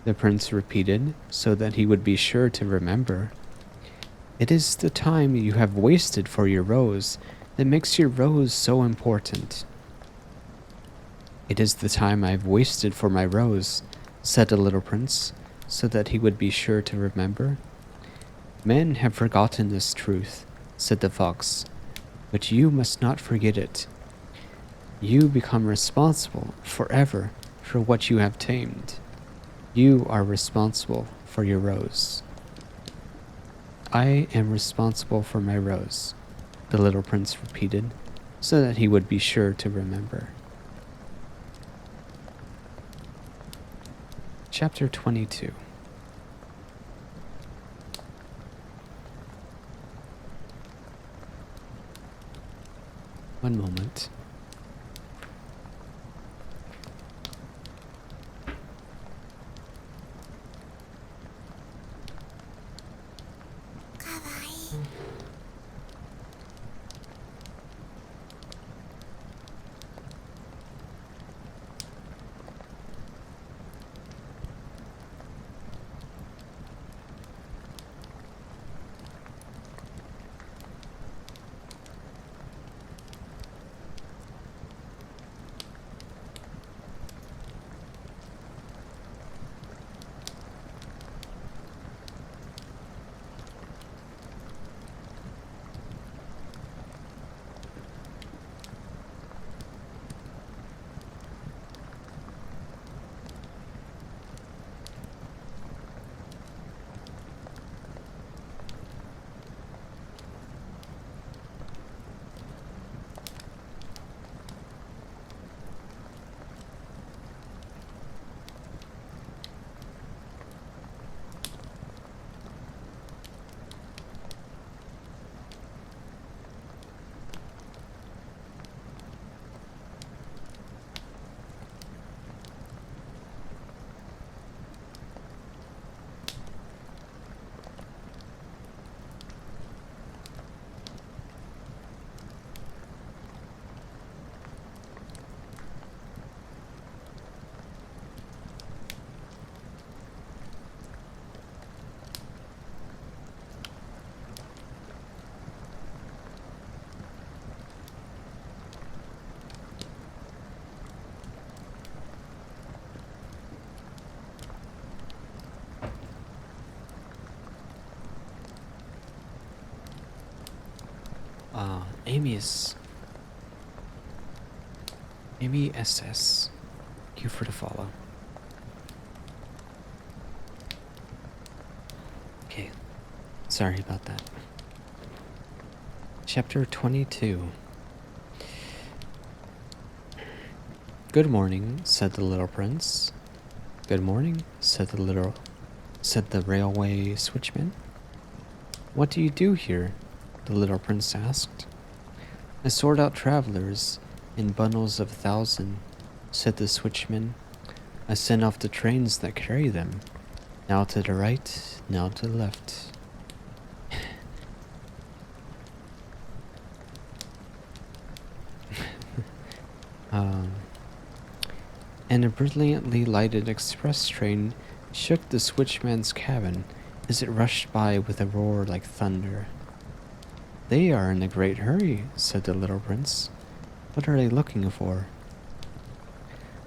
A: the prince repeated so that he would be sure to remember. "It is the time you have wasted for your rose that makes your rose so important." "It is the time I have wasted for my rose," said the little prince, so that he would be sure to remember. "Men have forgotten this truth," said the fox, "but you must not forget it. You become responsible forever for what you have tamed. You are responsible for your rose." "I am responsible for my rose," the little prince repeated, so that he would be sure to remember. Chapter 22. One moment. Amy SS. Thank you for the follow. Sorry about that. Chapter 22. Good morning, said the little prince. Good morning, said the railway switchman. What do you do here? The little prince asked. I sort out travelers in bundles of 1,000, said the switchman. I send off the trains that carry them, now to the right, now to the left. And a brilliantly lighted express train shook the switchman's cabin as it rushed by with a roar like thunder. They are in a great hurry, said the little prince. What are they looking for?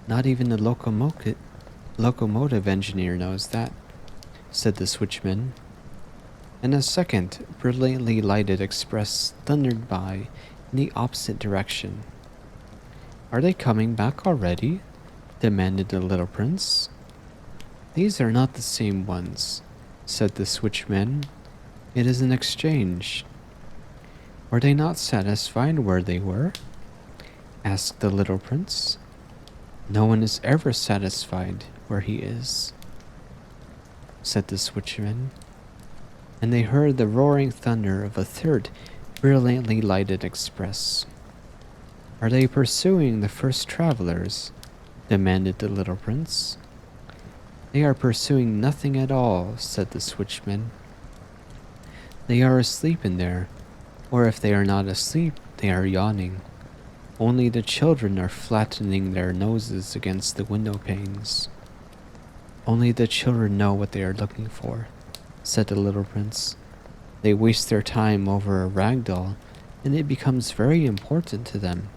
A: Not even the locomotive engineer knows that, said the switchman. And a second brilliantly lighted express thundered by in the opposite direction. Are they coming back already? Demanded the little prince. These are not the same ones, said the switchman. It is an exchange. Were they not satisfied where they were? Asked the little prince. No one is ever satisfied where he is, said the switchman. And they heard the roaring thunder of a third brilliantly lighted express. Are they pursuing the first travelers? Demanded the little prince. They are pursuing nothing at all, said the switchman. They are asleep in there, or if they are not asleep, they are yawning. Only the children are flattening their noses against the window panes. Only the children know what they are looking for, said the little prince. They waste their time over a rag doll, and it becomes very important to them.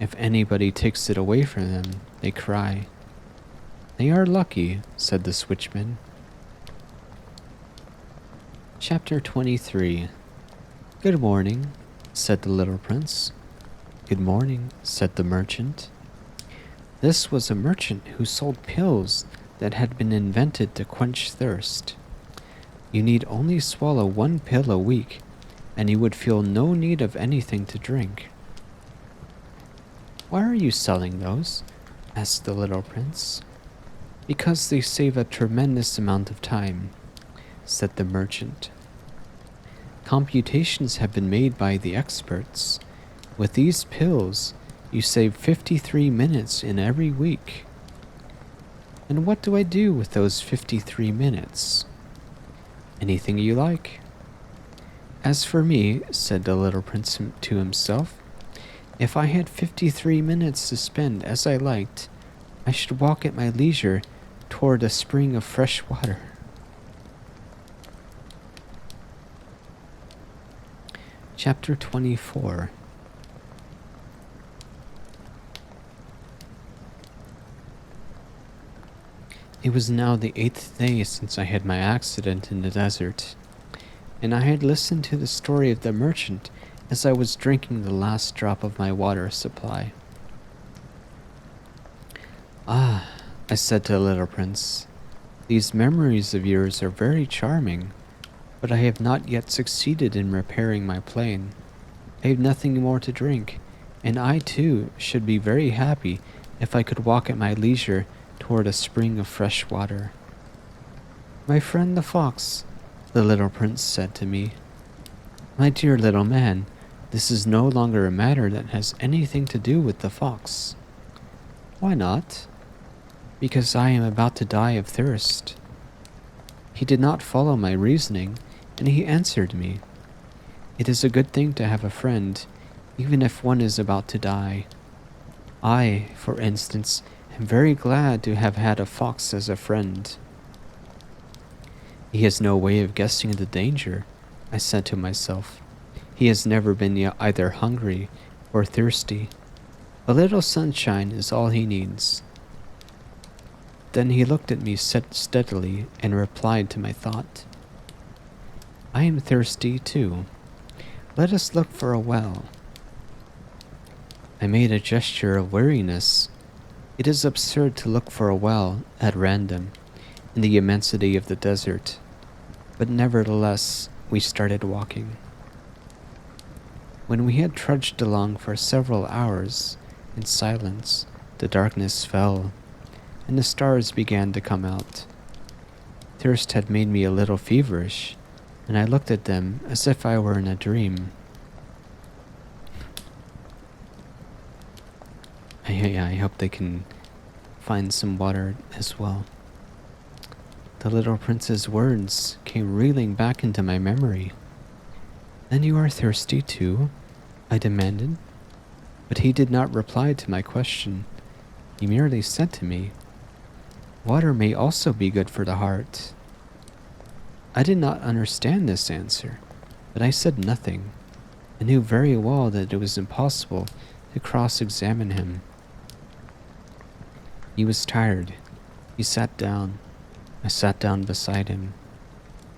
A: If anybody takes it away from them, they cry. They are lucky, said the switchman. Chapter 23. Good morning, said the little prince. Good morning, said the merchant. This was a merchant who sold pills that had been invented to quench thirst. You need only swallow 1 pill a week, and you would feel no need of anything to drink. Why are you selling those? Asked the little prince. Because they save a tremendous amount of time, said the merchant. Computations have been made by the experts. With these pills, you save 53 minutes in every week. And what do I do with those 53 minutes? Anything you like. As for me, said the little prince to himself, if I had 53 minutes to spend as I liked, I should walk at my leisure toward a spring of fresh water. Chapter 24. It was now the 8th day since I had my accident in the desert, and I had listened to the story of the merchant as I was drinking the last drop of my water supply. Ah, I said to the little prince, these memories of yours are very charming, but I have not yet succeeded in repairing my plane. I have nothing more to drink, and I too should be very happy if I could walk at my leisure toward a spring of fresh water. My friend the fox, the little prince said to me, my dear little man, this is no longer a matter that has anything to do with the fox. Why not? Because I am about to die of thirst. He did not follow my reasoning, and he answered me, it is a good thing to have a friend, even if one is about to die. I, for instance, am very glad to have had a fox as a friend. He has no way of guessing the danger, I said to myself. He has never been either hungry or thirsty. A little sunshine is all he needs. Then he looked at me steadily and replied to my thought. I am thirsty too. Let us look for a well. I made a gesture of weariness. It is absurd to look for a well at random in the immensity of the desert, but nevertheless we started walking. When we had trudged along for several hours in silence, the darkness fell, and the stars began to come out. Thirst had made me a little feverish, and I looked at them as if I were in a dream. I hope they can find some water as well. The little prince's words came reeling back into my memory. "Then you are thirsty too?" I demanded. But he did not reply to my question. He merely said to me, "Water may also be good for the heart." I did not understand this answer, but I said nothing. I knew very well that it was impossible to cross-examine him. He was tired. He sat down. I sat down beside him.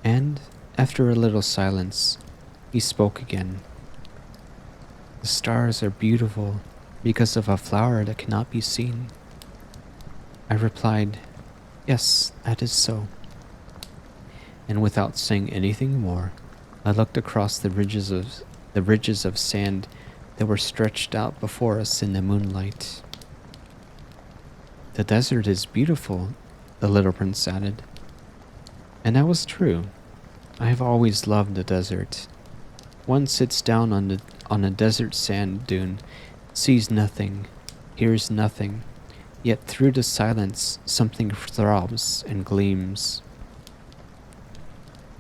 A: And, after a little silence, he spoke again. "The stars are beautiful because of a flower that cannot be seen." I replied, "Yes, that is so." And without saying anything more, I looked across the ridges of sand that were stretched out before us in the moonlight. "The desert is beautiful," the little prince added. And that was true. I have always loved the desert. One sits down on a desert sand dune, sees nothing, hears nothing, yet through the silence something throbs and gleams.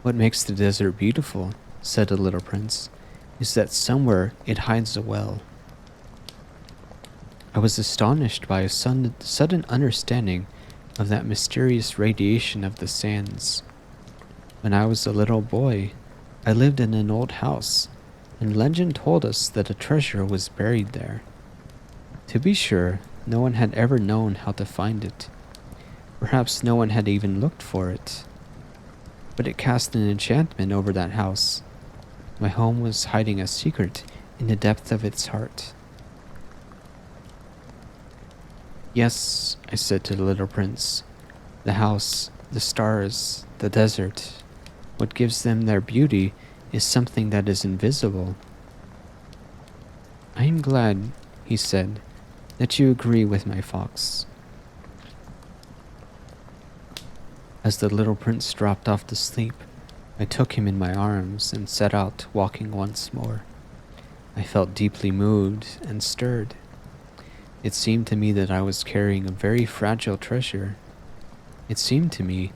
A: "What makes the desert beautiful," said the little prince, "is that somewhere it hides a well." I was astonished by a sudden understanding of that mysterious radiation of the sands. When I was a little boy, I lived in an old house, and legend told us that a treasure was buried there. To be sure, no one had ever known how to find it. Perhaps no one had even looked for it. But it cast an enchantment over that house. My home was hiding a secret in the depth of its heart. "Yes," I said to the little prince, "the house, the stars, the desert, what gives them their beauty is something that is invisible." "I am glad," he said, "that you agree with my fox." As the little prince dropped off to sleep, I took him in my arms and set out walking once more. I felt deeply moved and stirred. It seemed to me that I was carrying a very fragile treasure. It seemed to me,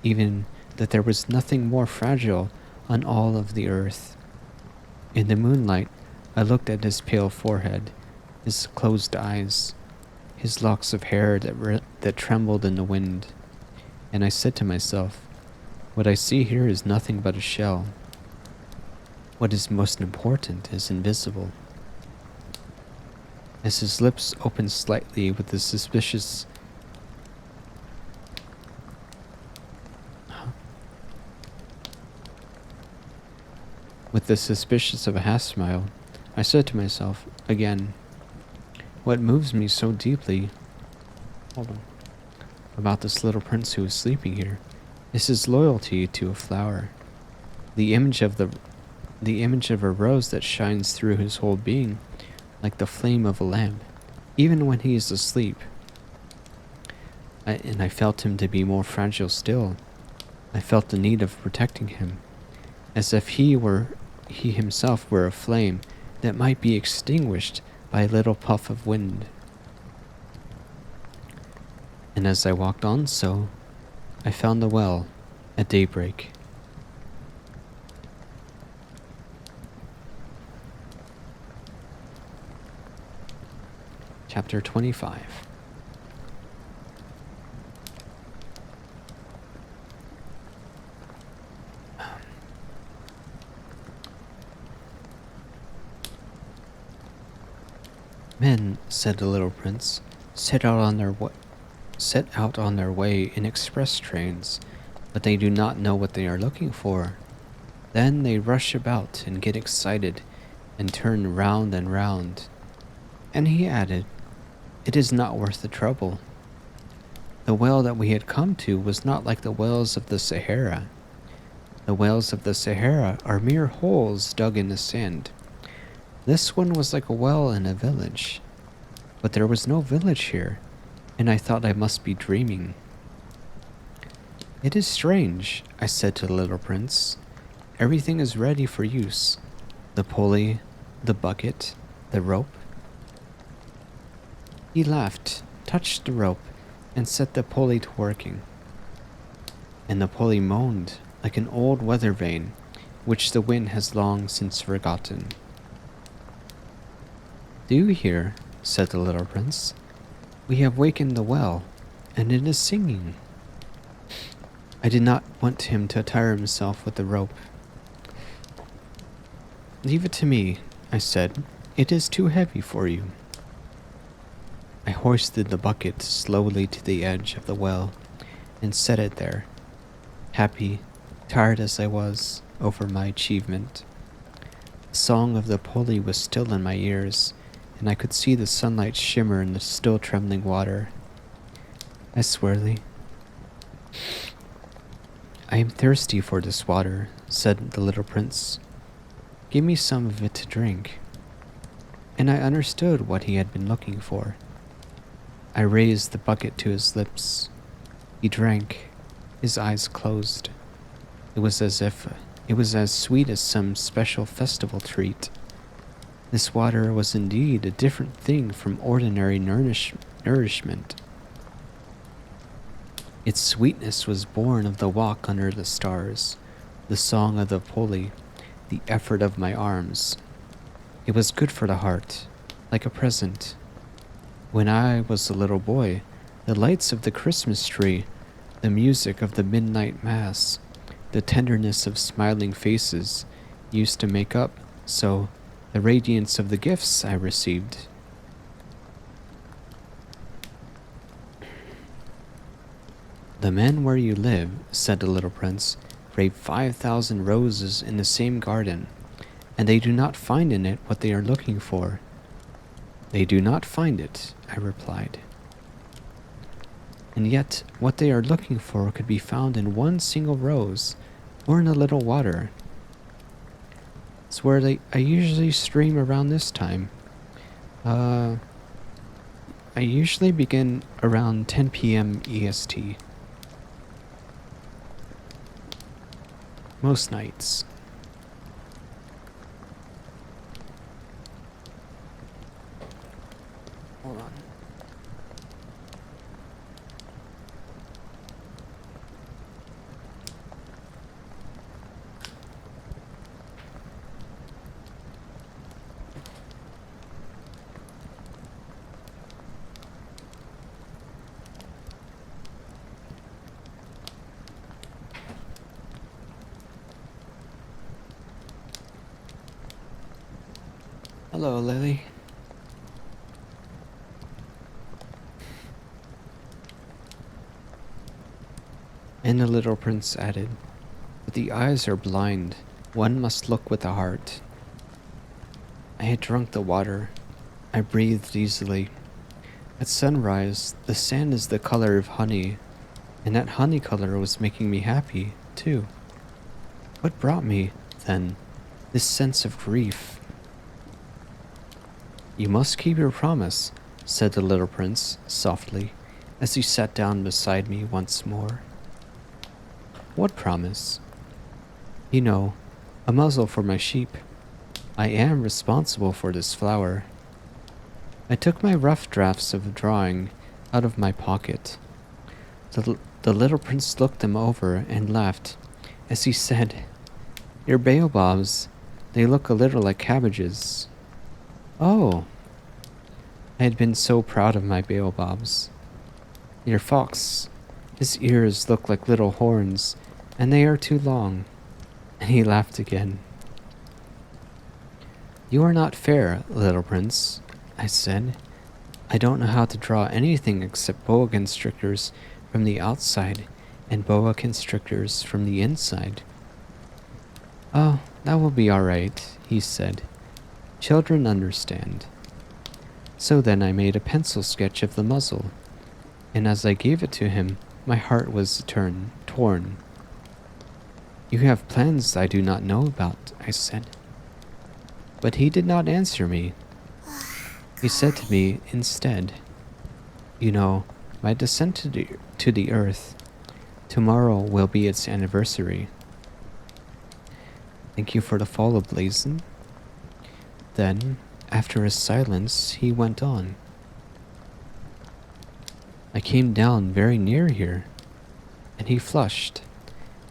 A: even, that there was nothing more fragile on all of the earth. In the moonlight, I looked at his pale forehead, his closed eyes, his locks of hair that trembled in the wind, and I said to myself, "What I see here is nothing but a shell. What is most important is invisible." As his lips opened slightly with the suspicious of a half smile, I said to myself again, "What moves me so deeply about this little prince who is sleeping here is his loyalty to a flower, the image of a rose that shines through his whole being like the flame of a lamp, even when he is asleep." And I felt him to be more fragile still. I felt the need of protecting him, as if he himself were a flame that might be extinguished by a little puff of wind. And as I walked on so, I found the well at daybreak. Chapter 25. "Men," said the little prince, set out on their way in express trains, but they do not know what they are looking for. Then they rush about and get excited and turn round and round." And he added, "It is not worth the trouble." The well that we had come to was not like the wells of the Sahara. The wells of the Sahara are mere holes dug in the sand. This one was like a well in a village, but there was no village here, and I thought I must be dreaming. It is strange, I said to the little prince. Everything is ready for use. The pulley, the bucket, the rope. He laughed, touched the rope, and set the pulley to working. And the pulley moaned like an old weather vane, which the wind has long since forgotten. Do you hear? Said the little prince. We have wakened the well, and it is singing. I did not want him to tire himself with the rope. Leave it to me, I said. It is too heavy for you. I hoisted the bucket slowly to the edge of the well and set it there, happy, tired as I was, over my achievement. The song of the pulley was still in my ears, and I could see the sunlight shimmer in the still trembling water. I swearly, I am thirsty for this water, said the little prince. Give me some of it to drink. And I understood what he had been looking for. I raised the bucket to his lips. He drank, his eyes closed. It was as sweet as some special festival treat. This water was indeed a different thing from ordinary nourishment. Its sweetness was born of the walk under the stars, the song of the pulley, the effort of my arms. It was good for the heart, like a present. When I was a little boy, the lights of the Christmas tree, the music of the midnight mass, the tenderness of smiling faces used to make up, so, the radiance of the gifts I received. The men where you live, said the little prince, rape 5,000 roses in the same garden, and they do not find in it what they are looking for. They do not find it, I replied. And yet, what they are looking for could be found in one single rose, or in a little water. It's where I usually stream around this time. I usually begin around 10 p.m. EST. Most nights. Hold on. Hello, Lily. And the little prince added, but the eyes are blind. One must look with the heart. I had drunk the water. I breathed easily. At sunrise, the sand is the color of honey, and that honey color was making me happy, too. What brought me, then, this sense of grief? You must keep your promise, said the little prince, softly, as he sat down beside me once more. What promise? You know, a muzzle for my sheep. I am responsible for this flower. I took my rough drafts of the drawing out of my pocket. The little prince looked them over and laughed as he said, Your baobabs, they look a little like cabbages. Oh, I had been so proud of my baobabs. Your fox, his ears look like little horns, and they are too long. And he laughed again. You are not fair, little prince, I said. I don't know how to draw anything except boa constrictors from the outside and boa constrictors from the inside. Oh, that will be all right, he said. Children understand. So then I made a pencil sketch of the muzzle, and as I gave it to him, my heart was torn. You have plans I do not know about, I said. But he did not answer me. He said to me instead, You know, my descent to the earth, tomorrow will be its anniversary. Thank you for the follow, Blazon. Then, after a silence, he went on. I came down very near here, and he flushed,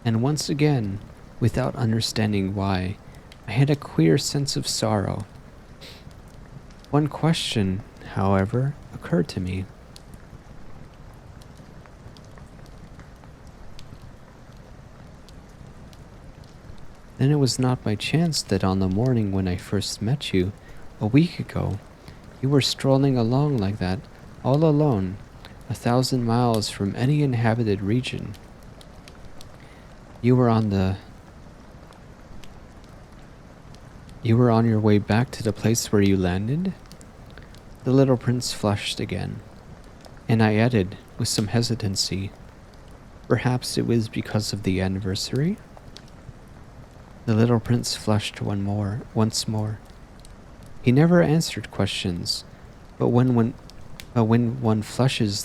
A: and once again, without understanding why, I had a queer sense of sorrow. One question, however, occurred to me. Then it was not by chance that on the morning when I first met you, a week ago, you were strolling along like that, all alone, 1,000 miles from any inhabited region. You were on your way back to the place where you landed? The little prince flushed again, and I added, with some hesitancy, Perhaps it was because of the anniversary? The little prince flushed once more. He never answered questions, but when one flushes,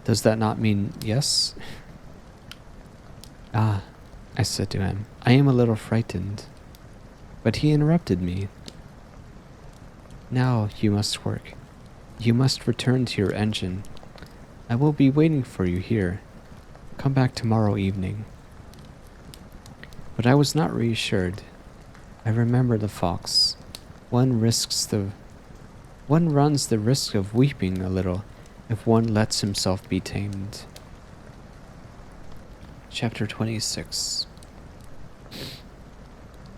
A: does that not mean yes? Ah, I said to him, I am a little frightened. But he interrupted me. Now you must work. You must return to your engine. I will be waiting for you here. Come back tomorrow evening. But I was not reassured. I remember the fox. One runs the risk of weeping a little if one lets himself be tamed. Chapter 26.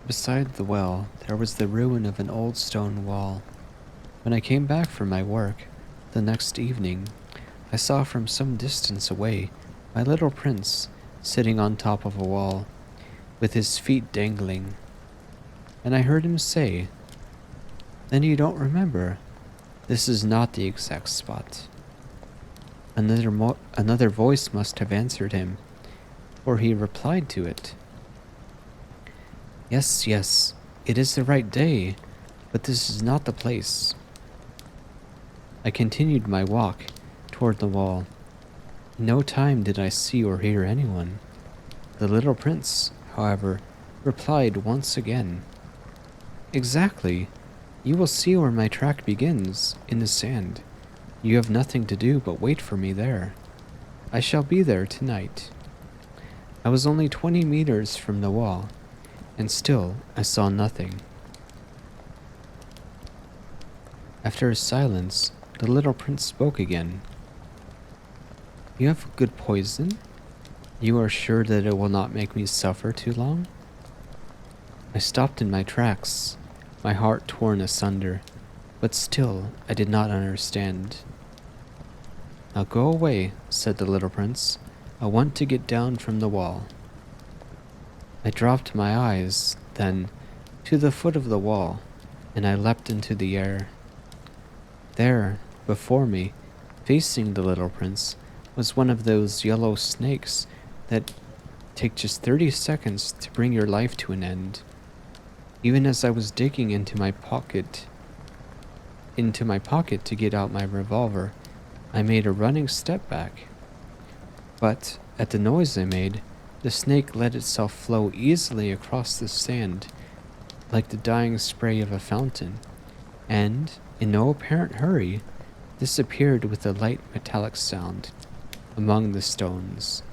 A: Beside the well, there was the ruin of an old stone wall. When I came back from my work the next evening, I saw from some distance away my little prince sitting on top of a wall, with his feet dangling. And I heard him say, Then you don't remember. This is not the exact spot. Another voice must have answered him, for he replied to it. Yes, yes, it is the right day, but this is not the place. I continued my walk toward the wall. In no time did I see or hear anyone. The little prince, however, replied once again. Exactly. You will see where my track begins, in the sand. You have nothing to do but wait for me there. I shall be there tonight. I was only 20 meters from the wall, and still I saw nothing. After a silence, the little prince spoke again. You have good poison? You are sure that it will not make me suffer too long? I stopped in my tracks, my heart torn asunder, but still I did not understand. Now go away, said the little prince. I want to get down from the wall. I dropped my eyes, then, to the foot of the wall, and I leapt into the air. There, before me, facing the little prince, was one of those yellow snakes that take just 30 seconds to bring your life to an end. Even as I was digging into my pocket to get out my revolver, I made a running step back. But at the noise I made, the snake let itself flow easily across the sand, like the dying spray of a fountain, and, in no apparent hurry, disappeared with a light metallic sound among the stones.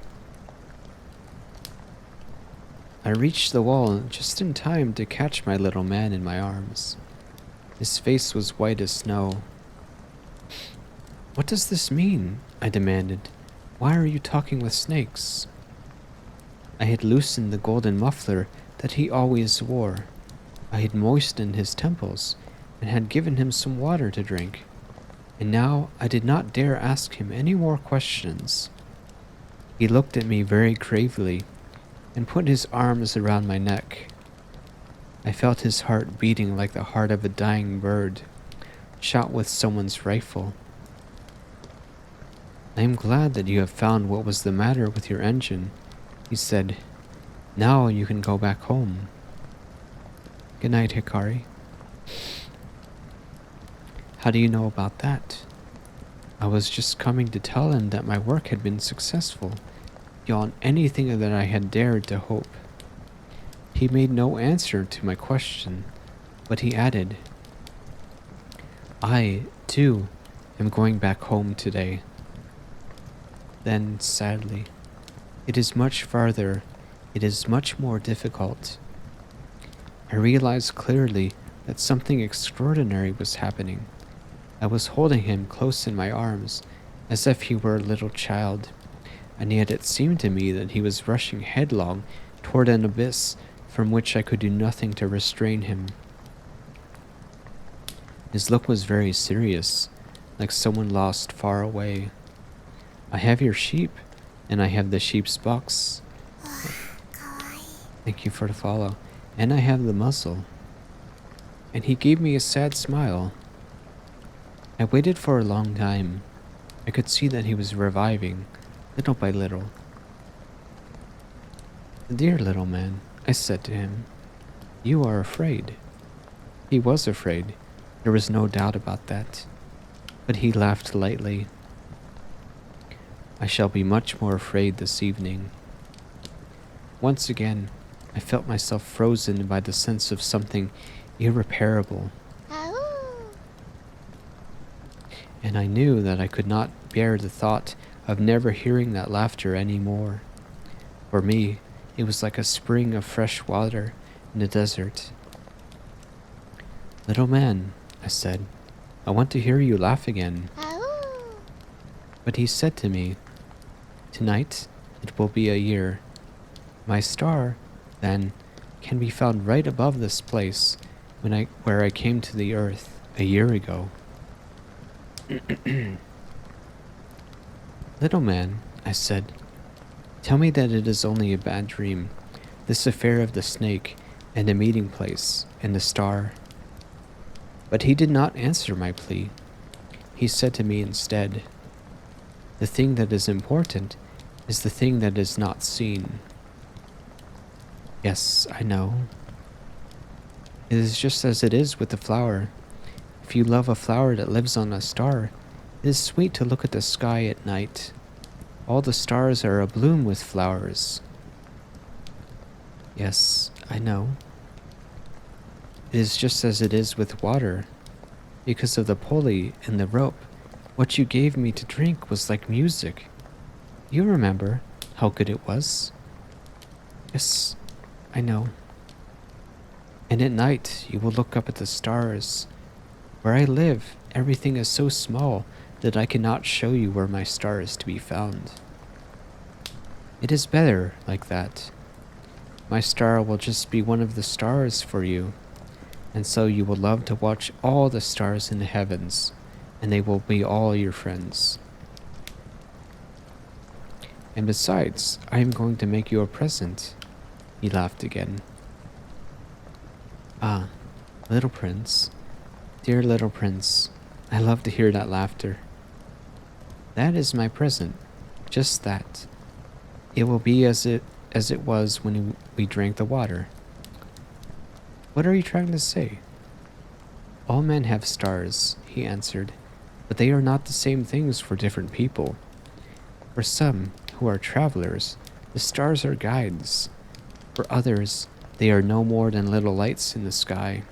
A: I reached the wall just in time to catch my little man in my arms. His face was white as snow. What does this mean? I demanded. Why are you talking with snakes? I had loosened the golden muffler that he always wore. I had moistened his temples and had given him some water to drink. And now I did not dare ask him any more questions. He looked at me very gravely and put his arms around my neck. I felt his heart beating like the heart of a dying bird, shot with someone's rifle. I am glad that you have found what was the matter with your engine, he said. Now you can go back home. Good night, Hikari. How do you know about that? I was just coming to tell him that my work had been successful, beyond anything that I had dared to hope. He made no answer to my question, but he added, I, too, am going back home today. Then, sadly, it is much farther, it is much more difficult. I realized clearly that something extraordinary was happening. I was holding him close in my arms, as if he were a little child, and yet it seemed to me that he was rushing headlong toward an abyss from which I could do nothing to restrain him. His look was very serious, like someone lost far away. I have your sheep, and I have the sheep's box. Thank you for the follow. And I have the muzzle. And he gave me a sad smile. I waited for a long time. I could see that he was reviving, little by little. Dear little man, I said to him, you are afraid. He was afraid. There was no doubt about that. But he laughed lightly. I shall be much more afraid this evening. Once again, I felt myself frozen by the sense of something irreparable. And I knew that I could not bear the thought of never hearing that laughter any more. For me, it was like a spring of fresh water in the desert. Little man, I said, I want to hear you laugh again. But he said to me, tonight it will be a year. My star, then, can be found right above this place where I came to the earth a year ago. Little man, I said, tell me that it is only a bad dream, this affair of the snake and the meeting place and the star. But he did not answer my plea. He said to me instead, the thing that is important is the thing that is not seen. Yes, I know. It is just as it is with the flower. If you love a flower that lives on a star, it is sweet to look at the sky at night. All the stars are abloom with flowers. Yes, I know. It is just as it is with water. Because of the pulley and the rope, what you gave me to drink was like music. You remember how good it was? Yes, I know. And at night you will look up at the stars. Where I live, everything is so small that I cannot show you where my star is to be found. It is better like that. My star will just be one of the stars for you, and so you will love to watch all the stars in the heavens, and they will be all your friends. And besides, I am going to make you a present. He laughed again. Ah, little prince. Dear little prince, I love to hear that laughter. That is my present, just that. It will be as it was when we drank the water. What are you trying to say? All men have stars, he answered, but they are not the same things for different people. For some who are travelers, the stars are guides. For others, they are no more than little lights in the sky.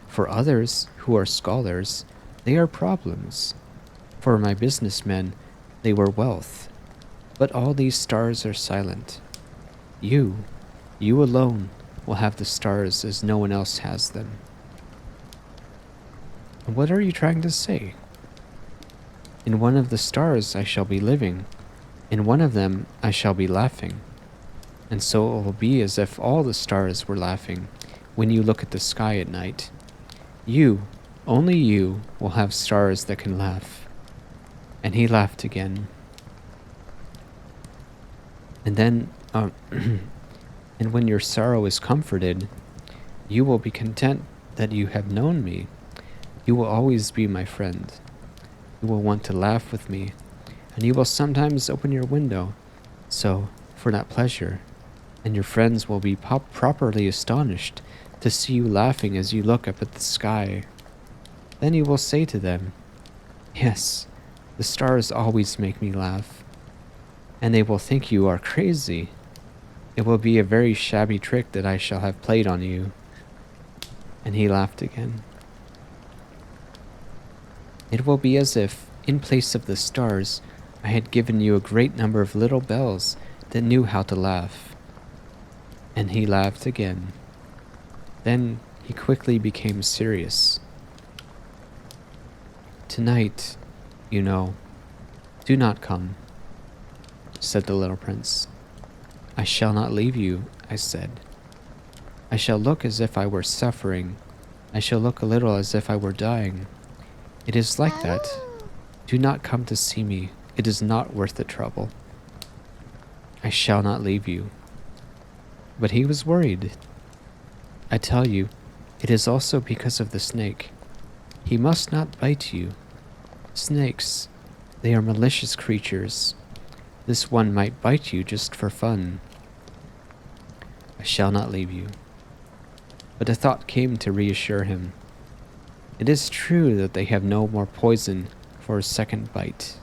A: For others, who are scholars, they are problems. For my businessmen, they were wealth. But all these stars are silent. You alone, will have the stars as no one else has them. What are you trying to say? In one of the stars I shall be living. In one of them I shall be laughing. And so it will be as if all the stars were laughing when you look at the sky at night. You, only you, will have stars that can laugh. And he laughed again. And then, and when your sorrow is comforted, you will be content that you have known me. You will always be my friend. You will want to laugh with me, and you will sometimes open your window. So, for that pleasure, and your friends will be properly astonished to see you laughing as you look up at the sky. Then you will say to them, "Yes, the stars always make me laugh," and they will think you are crazy. It will be a very shabby trick that I shall have played on you. And he laughed again. It will be as if, in place of the stars, I had given you a great number of little bells that knew how to laugh. And he laughed again. Then he quickly became serious. "Tonight, you know, do not come," said the little prince. "I shall not leave you," I said. "I shall look as if I were suffering. I shall look a little as if I were dying. It is like that. Do not come to see me. It is not worth the trouble. I shall not leave you." But he was worried. "I tell you, it is also because of the snake. He must not bite you. Snakes, they are malicious creatures. This one might bite you just for fun. I shall not leave you." But a thought came to reassure him. It is true that they have no more poison for a second bite.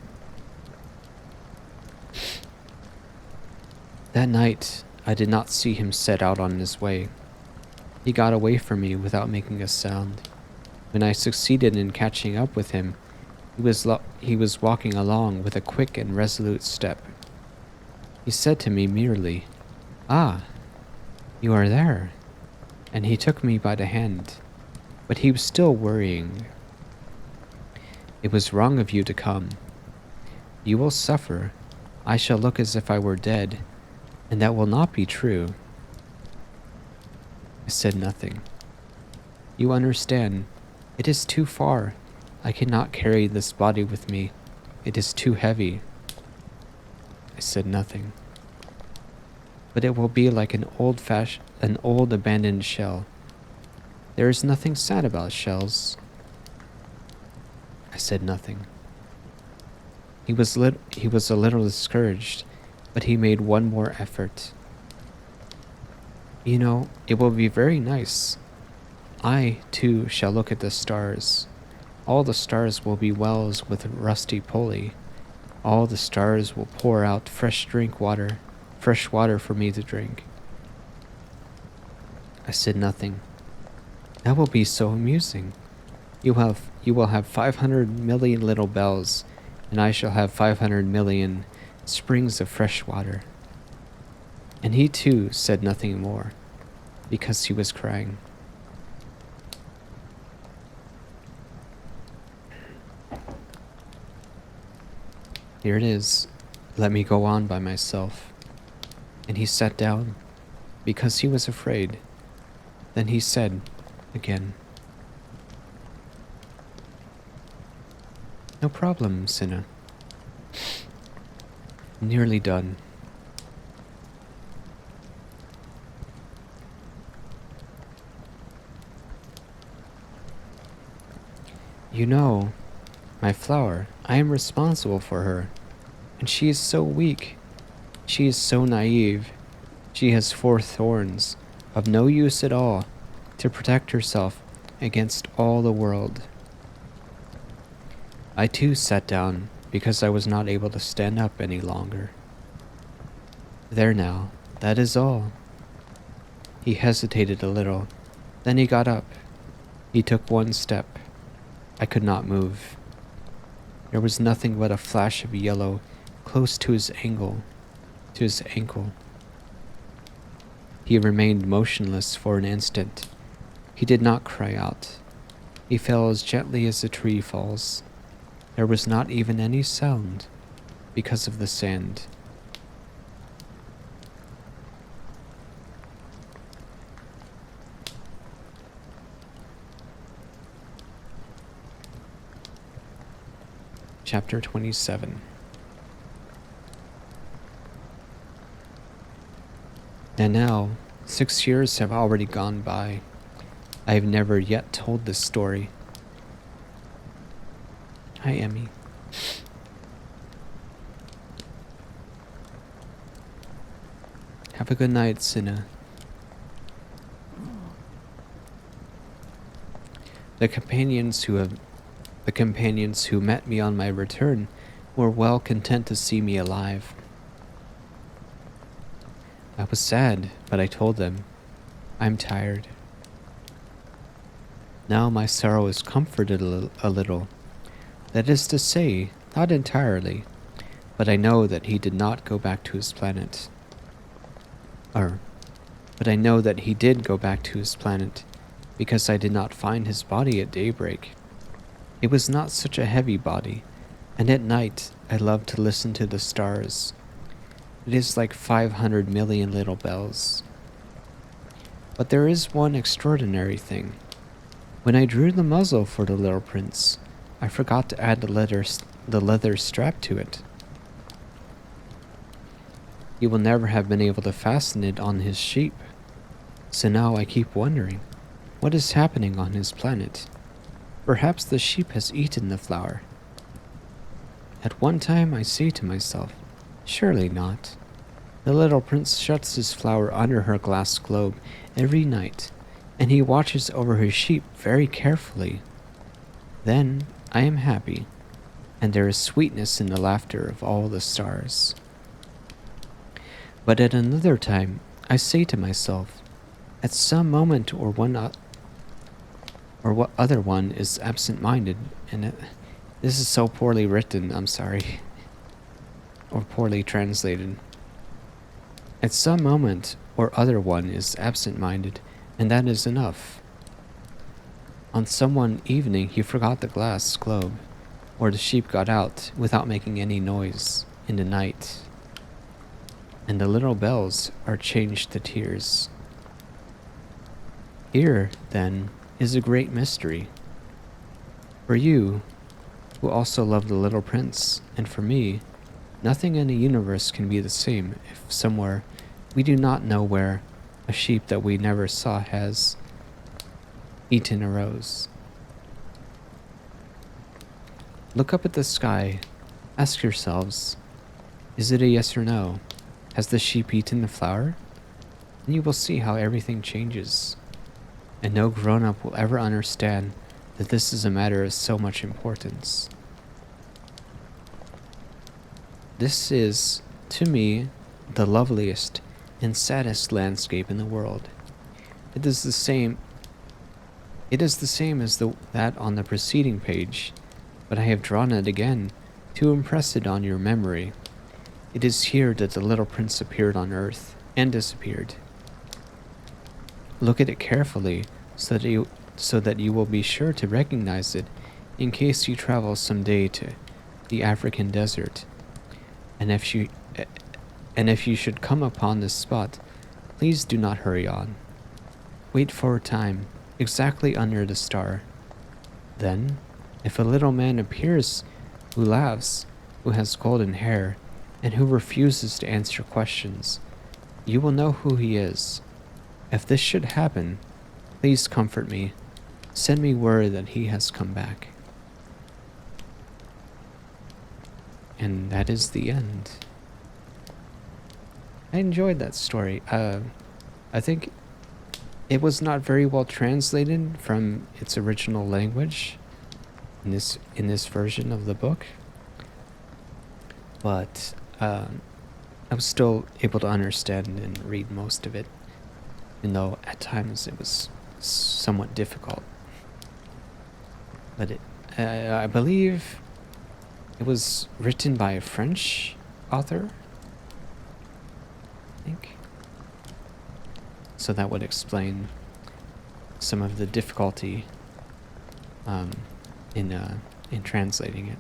A: That night, I did not see him set out on his way. He got away from me without making a sound. When I succeeded in catching up with him, he was walking along with a quick and resolute step. He said to me merely, "Ah, you are there," and he took me by the hand, but he was still worrying. "It was wrong of you to come. You will suffer. I shall look as if I were dead, and that will not be true." I said nothing. "You understand, it is too far. I cannot carry this body with me. It is too heavy." I said nothing. "But it will be like an old abandoned shell. There is nothing sad about shells." I said nothing. He was a little discouraged, but he made one more effort. "You know, it will be very nice. I, too, shall look at the stars. All the stars will be wells with rusty pulley. All the stars will pour out fresh water for me to drink." I said nothing. "That will be so amusing. You will have 500 million little bells, and I shall have 500 million springs of fresh water." And he too said nothing more, because he was crying. Here it is. Let me go on by myself. And he sat down, because he was afraid. Then he said again, "No problem, Cinna. Nearly done." "You know, my flower, I am responsible for her, and she is so weak. She is so naive. She has 4 thorns, of no use at all, to protect herself against all the world." I too sat down because I was not able to stand up any longer. "There now, that is all." He hesitated a little, then he got up. He took one step. I could not move. There was nothing but a flash of yellow close to his ankle. He remained motionless for an instant. He did not cry out. He fell as gently as a tree falls. There was not even any sound because of the sand. Chapter 27. And now, 6 years have already gone by. I have never yet told this story. Hi, Emmy. Have a good night, Cinna. The companions who met me on my return were well content to see me alive. I was sad, but I told them, I'm tired. Now my sorrow is comforted a little. That is to say, not entirely, but I know that he did not go back to his planet. But I know that he did go back to his planet, because I did not find his body at daybreak. It was not such a heavy body, and at night I love to listen to the stars. It is like 500 million little bells. But there is one extraordinary thing. When I drew the muzzle for the little prince, I forgot to add the leather strap to it. He will never have been able to fasten it on his sheep. So now I keep wondering, what is happening on his planet? Perhaps the sheep has eaten the flower. At one time I say to myself, surely not. The little prince shuts his flower under her glass globe every night, and he watches over his sheep very carefully. Then I am happy, and there is sweetness in the laughter of all the stars. But at another time I say to myself, at some moment or what other one is absent-minded, and this is so poorly written, I'm sorry, or poorly translated. At some moment or other one is absent-minded, and that is enough. On some one evening he forgot the glass globe, or the sheep got out without making any noise in the night, and the little bells are changed to tears. Here, then, is a great mystery. For you, who also love the little prince, and for me, nothing in the universe can be the same if somewhere, we do not know where, a sheep that we never saw has eaten a rose. Look up at the sky. Ask yourselves, is it a yes or no? Has the sheep eaten the flower? And you will see how everything changes. And no grown-up will ever understand that this is a matter of so much importance. This is, to me, the loveliest and saddest landscape in the world. It is the same as that on the preceding page, but I have drawn it again to impress it on your memory. It is here that the little prince appeared on earth and disappeared. Look at it carefully so that you will be sure to recognize it in case you travel someday to the African desert. And if you should come upon this spot, please do not hurry on. Wait for a time, exactly under the star. Then, if a little man appears who laughs, who has golden hair, and who refuses to answer questions, you will know who he is. If this should happen, please comfort me. Send me word that he has come back. And that is the end. I enjoyed that story. I think it was not very well translated from its original language in this version of the book, but I was still able to understand and read most of it, even though at times it was somewhat difficult. But I believe it was written by a French author, I think. So that would explain some of the difficulty in translating it.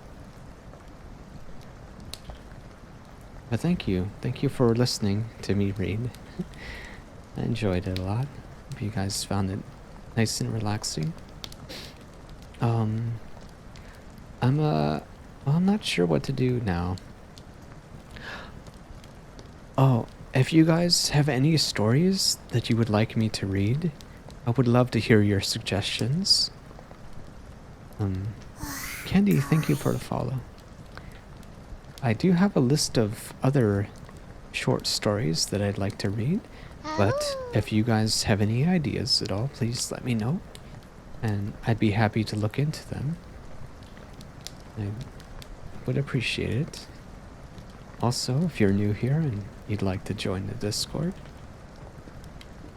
A: But thank you for listening to me read. I enjoyed it a lot. Hope you guys found it nice and relaxing. I'm not sure what to do now. Oh, if you guys have any stories that you would like me to read, I would love to hear your suggestions. Candy, thank you for the follow. I do have a list of other short stories that I'd like to read. But
B: Oh.
A: if you guys have any ideas at all, please let me know, and I'd be happy to look into them. I would appreciate it. Also, if you're new here and you'd like to join the Discord,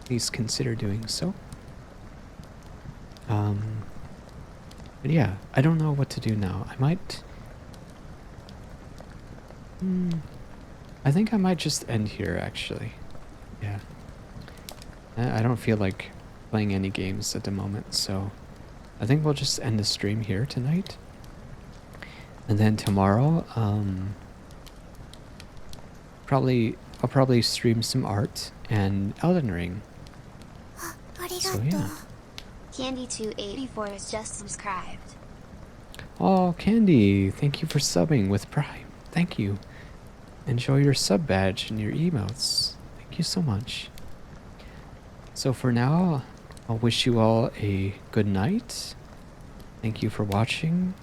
A: please consider doing so. But yeah, I don't know what to do now. I might... I think I might just end here, actually. Yeah. I don't feel like playing any games at the moment, so I think we'll just end the stream here tonight. And then tomorrow, I'll probably stream some art and Elden Ring. So yeah.
B: Candy284 is just subscribed.
A: Oh, Candy, thank you for subbing with Prime. Thank you. Enjoy your sub badge and your emotes. Thank you so much. So for now, I'll wish you all a good night. Thank you for watching.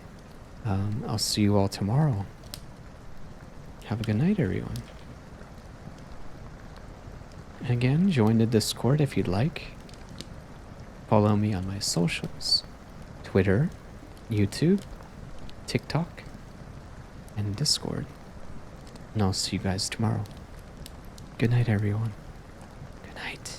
A: I'll see you all tomorrow. Have a good night, everyone. And again, join the Discord if you'd like. Follow me on my socials. Twitter, YouTube, TikTok, and Discord. And I'll see you guys tomorrow. Good night, everyone. Good night.